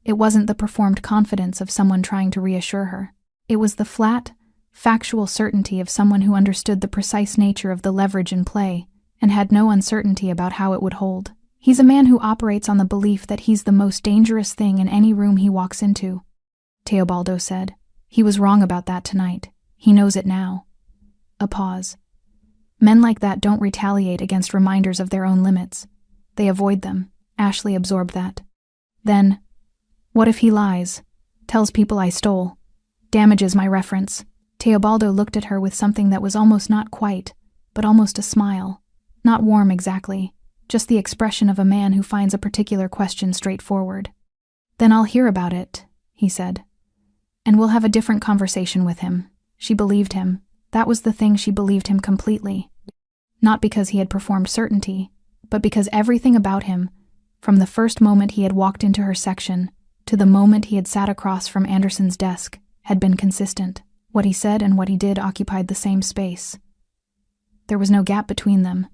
It wasn't the performed confidence of someone trying to reassure her. It was the flat, factual certainty of someone who understood the precise nature of the leverage in play and had no uncertainty about how it would hold. "He's a man who operates on the belief that he's the most dangerous thing in any room he walks into," Teobaldo said. "He was wrong about that tonight. He knows it now." A pause. Men like that don't retaliate against reminders of their own limits. They avoid them. Ashley absorbed that. Then, "What if he lies? Tells people I stole? Damages my reference?" Teobaldo looked at her with something that was almost not quite, but almost a smile. Not warm exactly, just the expression of a man who finds a particular question straightforward. "Then I'll hear about it," he said. "And we'll have a different conversation with him." She believed him. That was the thing, she believed him completely. Not because he had performed certainty, but because everything about him, from the first moment he had walked into her section to the moment he had sat across from Anderson's desk, had been consistent. What he said and what he did occupied the same space. There was no gap between them.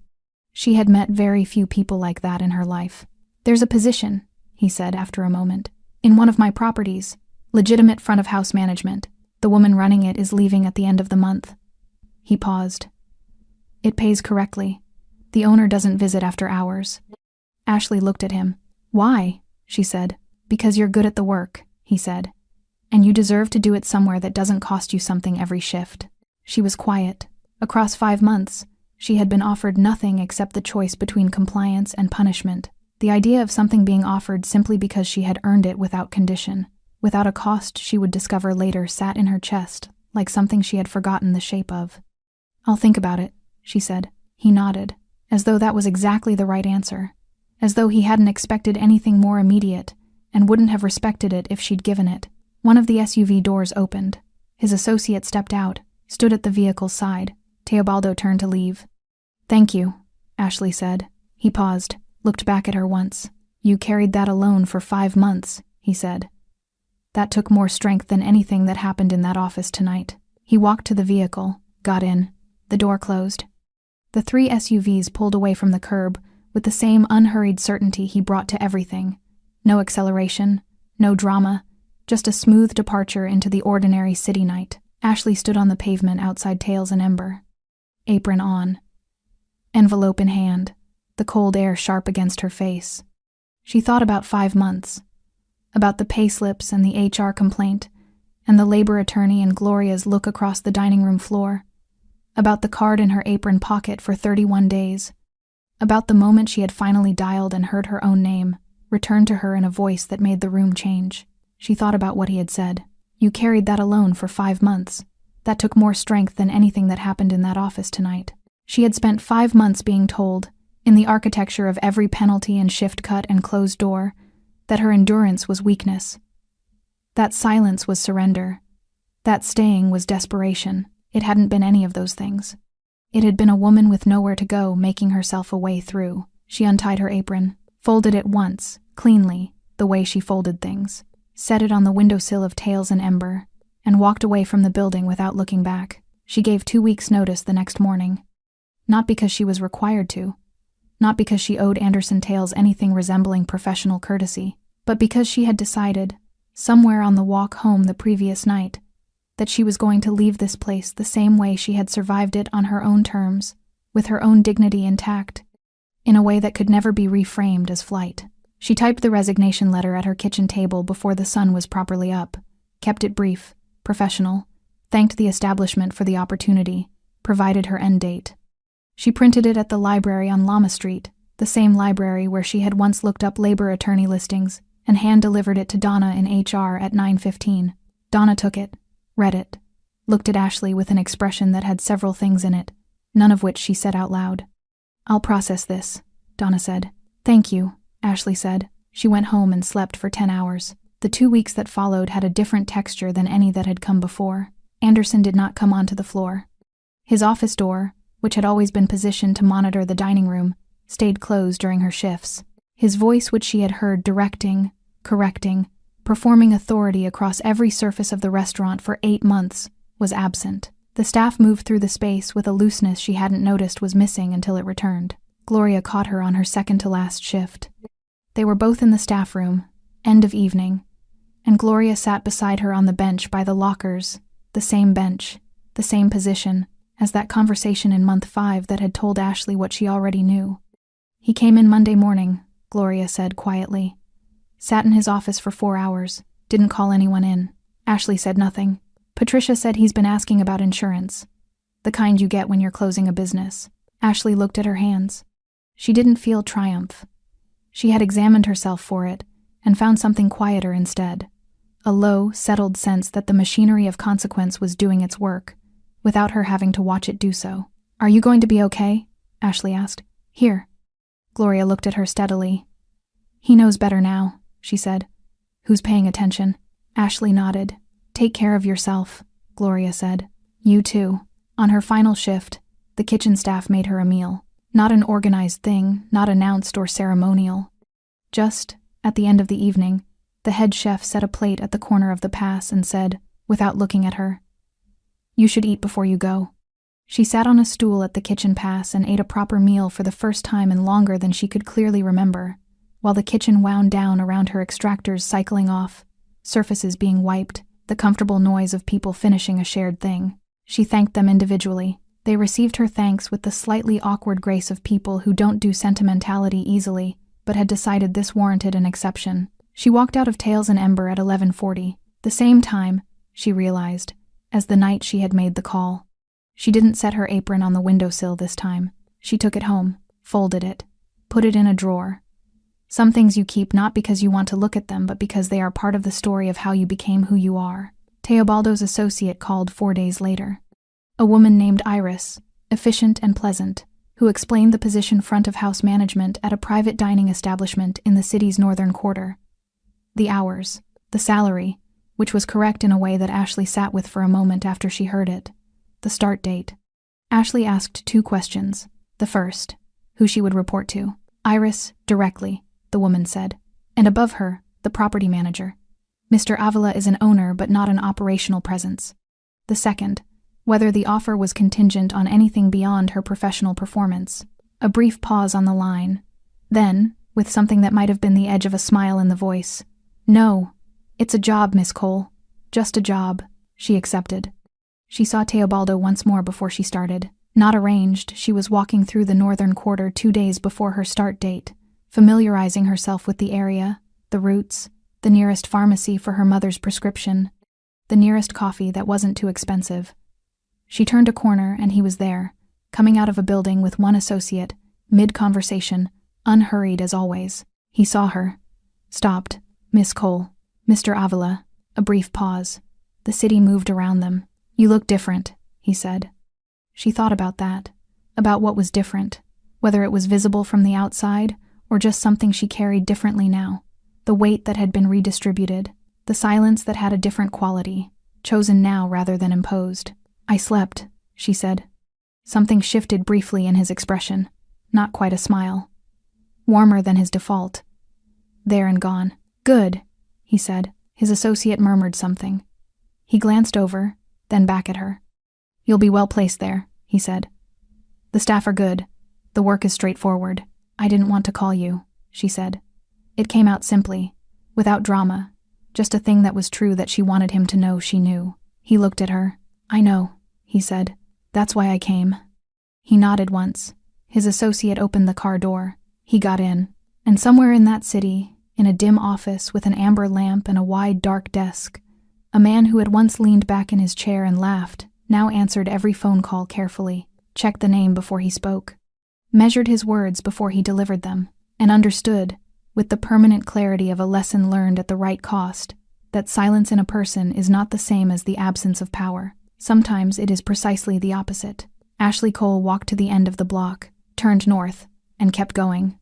She had met very few people like that in her life. "There's a position," he said after a moment, "in one of my properties, legitimate front-of-house management. The woman running it is leaving at the end of the month." He paused. "It pays correctly. The owner doesn't visit after hours." Ashley looked at him. "Why?" she said. "Because you're good at the work," he said. "And you deserve to do it somewhere that doesn't cost you something every shift." She was quiet. Across 5 months, she had been offered nothing except the choice between compliance and punishment. The idea of something being offered simply because she had earned it without condition, without a cost she would discover later, sat in her chest, like something she had forgotten the shape of. "I'll think about it," she said. He nodded, as though that was exactly the right answer, as though he hadn't expected anything more immediate, and wouldn't have respected it if she'd given it. One of the SUV doors opened. His associate stepped out, stood at the vehicle's side. Teobaldo turned to leave. "Thank you," Ashley said. He paused, looked back at her once. "You carried that alone for 5 months," he said. "That took more strength than anything that happened in that office tonight." He walked to the vehicle, got in. The door closed. The 3 SUVs pulled away from the curb with the same unhurried certainty he brought to everything. No acceleration, no drama, just a smooth departure into the ordinary city night. Ashley stood on the pavement outside Tails and Ember. Apron on. Envelope in hand, the cold air sharp against her face. She thought about 5 months, about the payslips and the HR complaint, and the labor attorney and Gloria's look across the dining room floor, about the card in her apron pocket for 31 days, about the moment she had finally dialed and heard her own name, returned to her in a voice that made the room change. She thought about what he had said. You carried that alone for 5 months. That took more strength than anything that happened in that office tonight. She had spent 5 months being told, in the architecture of every penalty and shift cut and closed door, that her endurance was weakness. That silence was surrender. That staying was desperation. It hadn't been any of those things. It had been a woman with nowhere to go making herself a way through. She untied her apron, folded it once, cleanly, the way she folded things, set it on the windowsill of Tails and Ember, and walked away from the building without looking back. She gave 2 weeks' notice the next morning. Not because she was required to, not because she owed Anderson Tails anything resembling professional courtesy, but because she had decided, somewhere on the walk home the previous night, that she was going to leave this place the same way she had survived it on her own terms, with her own dignity intact, in a way that could never be reframed as flight. She typed the resignation letter at her kitchen table before the sun was properly up, kept it brief, professional, thanked the establishment for the opportunity, provided her end date. She printed it at the library on Lama Street, the same library where she had once looked up labor attorney listings, and hand-delivered it to Donna in HR at 9:15. Donna took it, read it, looked at Ashley with an expression that had several things in it, none of which she said out loud. I'll process this, Donna said. Thank you, Ashley said. She went home and slept for 10 hours. The 2 weeks that followed had a different texture than any that had come before. Anderson did not come onto the floor. His office door, which had always been positioned to monitor the dining room, stayed closed during her shifts. His voice, which she had heard directing, correcting, performing authority across every surface of the restaurant for 8 months, was absent. The staff moved through the space with a looseness she hadn't noticed was missing until it returned. Gloria caught her on her second-to-last shift. They were both in the staff room, end of evening, and Gloria sat beside her on the bench by the lockers, the same bench, the same position, as that conversation in month 5 that had told Ashley what she already knew. He came in Monday morning, Gloria said quietly. Sat in his office for 4 hours, didn't call anyone in. Ashley said nothing. Patricia said he's been asking about insurance, the kind you get when you're closing a business. Ashley looked at her hands. She didn't feel triumph. She had examined herself for it and found something quieter instead, a low, settled sense that the machinery of consequence was doing its work, without her having to watch it do so. Are you going to be okay? Ashley asked. Here. Gloria looked at her steadily. He knows better now, she said. Who's paying attention? Ashley nodded. Take care of yourself, Gloria said. You too. On her final shift, the kitchen staff made her a meal. Not an organized thing, not announced or ceremonial. Just, at the end of the evening, the head chef set a plate at the corner of the pass and said, without looking at her, You should eat before you go. She sat on a stool at the kitchen pass and ate a proper meal for the first time in longer than she could clearly remember, while the kitchen wound down around her extractors cycling off, surfaces being wiped, the comfortable noise of people finishing a shared thing. She thanked them individually. They received her thanks with the slightly awkward grace of people who don't do sentimentality easily, but had decided this warranted an exception. She walked out of Tails and Ember at 11:40, the same time, she realized, as the night she had made the call. She didn't set her apron on the windowsill this time. She took it home, folded it, put it in a drawer. Some things you keep not because you want to look at them, but because they are part of the story of how you became who you are. Teobaldo's associate called 4 days later. A woman named Iris, efficient and pleasant, who explained the position front of house management at a private dining establishment in the city's northern quarter. The hours, the salary, which was correct in a way that Ashley sat with for a moment after she heard it. The start date. Ashley asked 2 questions. The first, who she would report to. Iris, directly, the woman said. And above her, the property manager. Mr. Avila is an owner but not an operational presence. The second, whether the offer was contingent on anything beyond her professional performance. A brief pause on the line. Then, with something that might have been the edge of a smile in the voice, No, it's a job, Miss Cole. Just a job, she accepted. She saw Teobaldo once more before she started. Not arranged, she was walking through the northern quarter 2 days before her start date, familiarizing herself with the area, the routes, the nearest pharmacy for her mother's prescription. the nearest coffee that wasn't too expensive. She turned a corner and he was there, coming out of a building with one associate, mid-conversation, unhurried as always. He saw her. Stopped. Miss Cole. Mr. Avila. A brief pause. The city moved around them. You look different, he said. She thought about that, about what was different, whether it was visible from the outside or just something she carried differently now. The weight that had been redistributed, the silence that had a different quality, chosen now rather than imposed. I slept, she said. Something shifted briefly in his expression, not quite a smile. Warmer than his default. There and gone. Good, he said. His associate murmured something. He glanced over, then back at her. You'll be well placed there, he said. The staff are good. The work is straightforward. I didn't want to call you, she said. It came out simply, without drama, just a thing that was true that she wanted him to know she knew. He looked at her. I know, he said. That's why I came. He nodded once. His associate opened the car door. He got in, and somewhere in that city, in a dim office with an amber lamp and a wide dark desk, a man who had once leaned back in his chair and laughed now answered every phone call carefully, checked the name before he spoke, measured his words before he delivered them, and understood, with the permanent clarity of a lesson learned at the right cost, that silence in a person is not the same as the absence of power. Sometimes it is precisely the opposite. Ashley Cole walked to the end of the block, turned north, and kept going.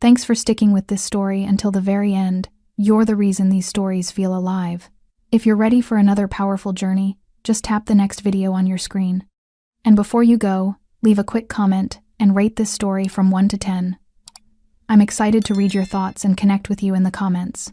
Thanks for sticking with this story until the very end. You're the reason these stories feel alive. If you're ready for another powerful journey, just tap the next video on your screen. And before you go, leave a quick comment and rate this story from 1 to 10. I'm excited to read your thoughts and connect with you in the comments.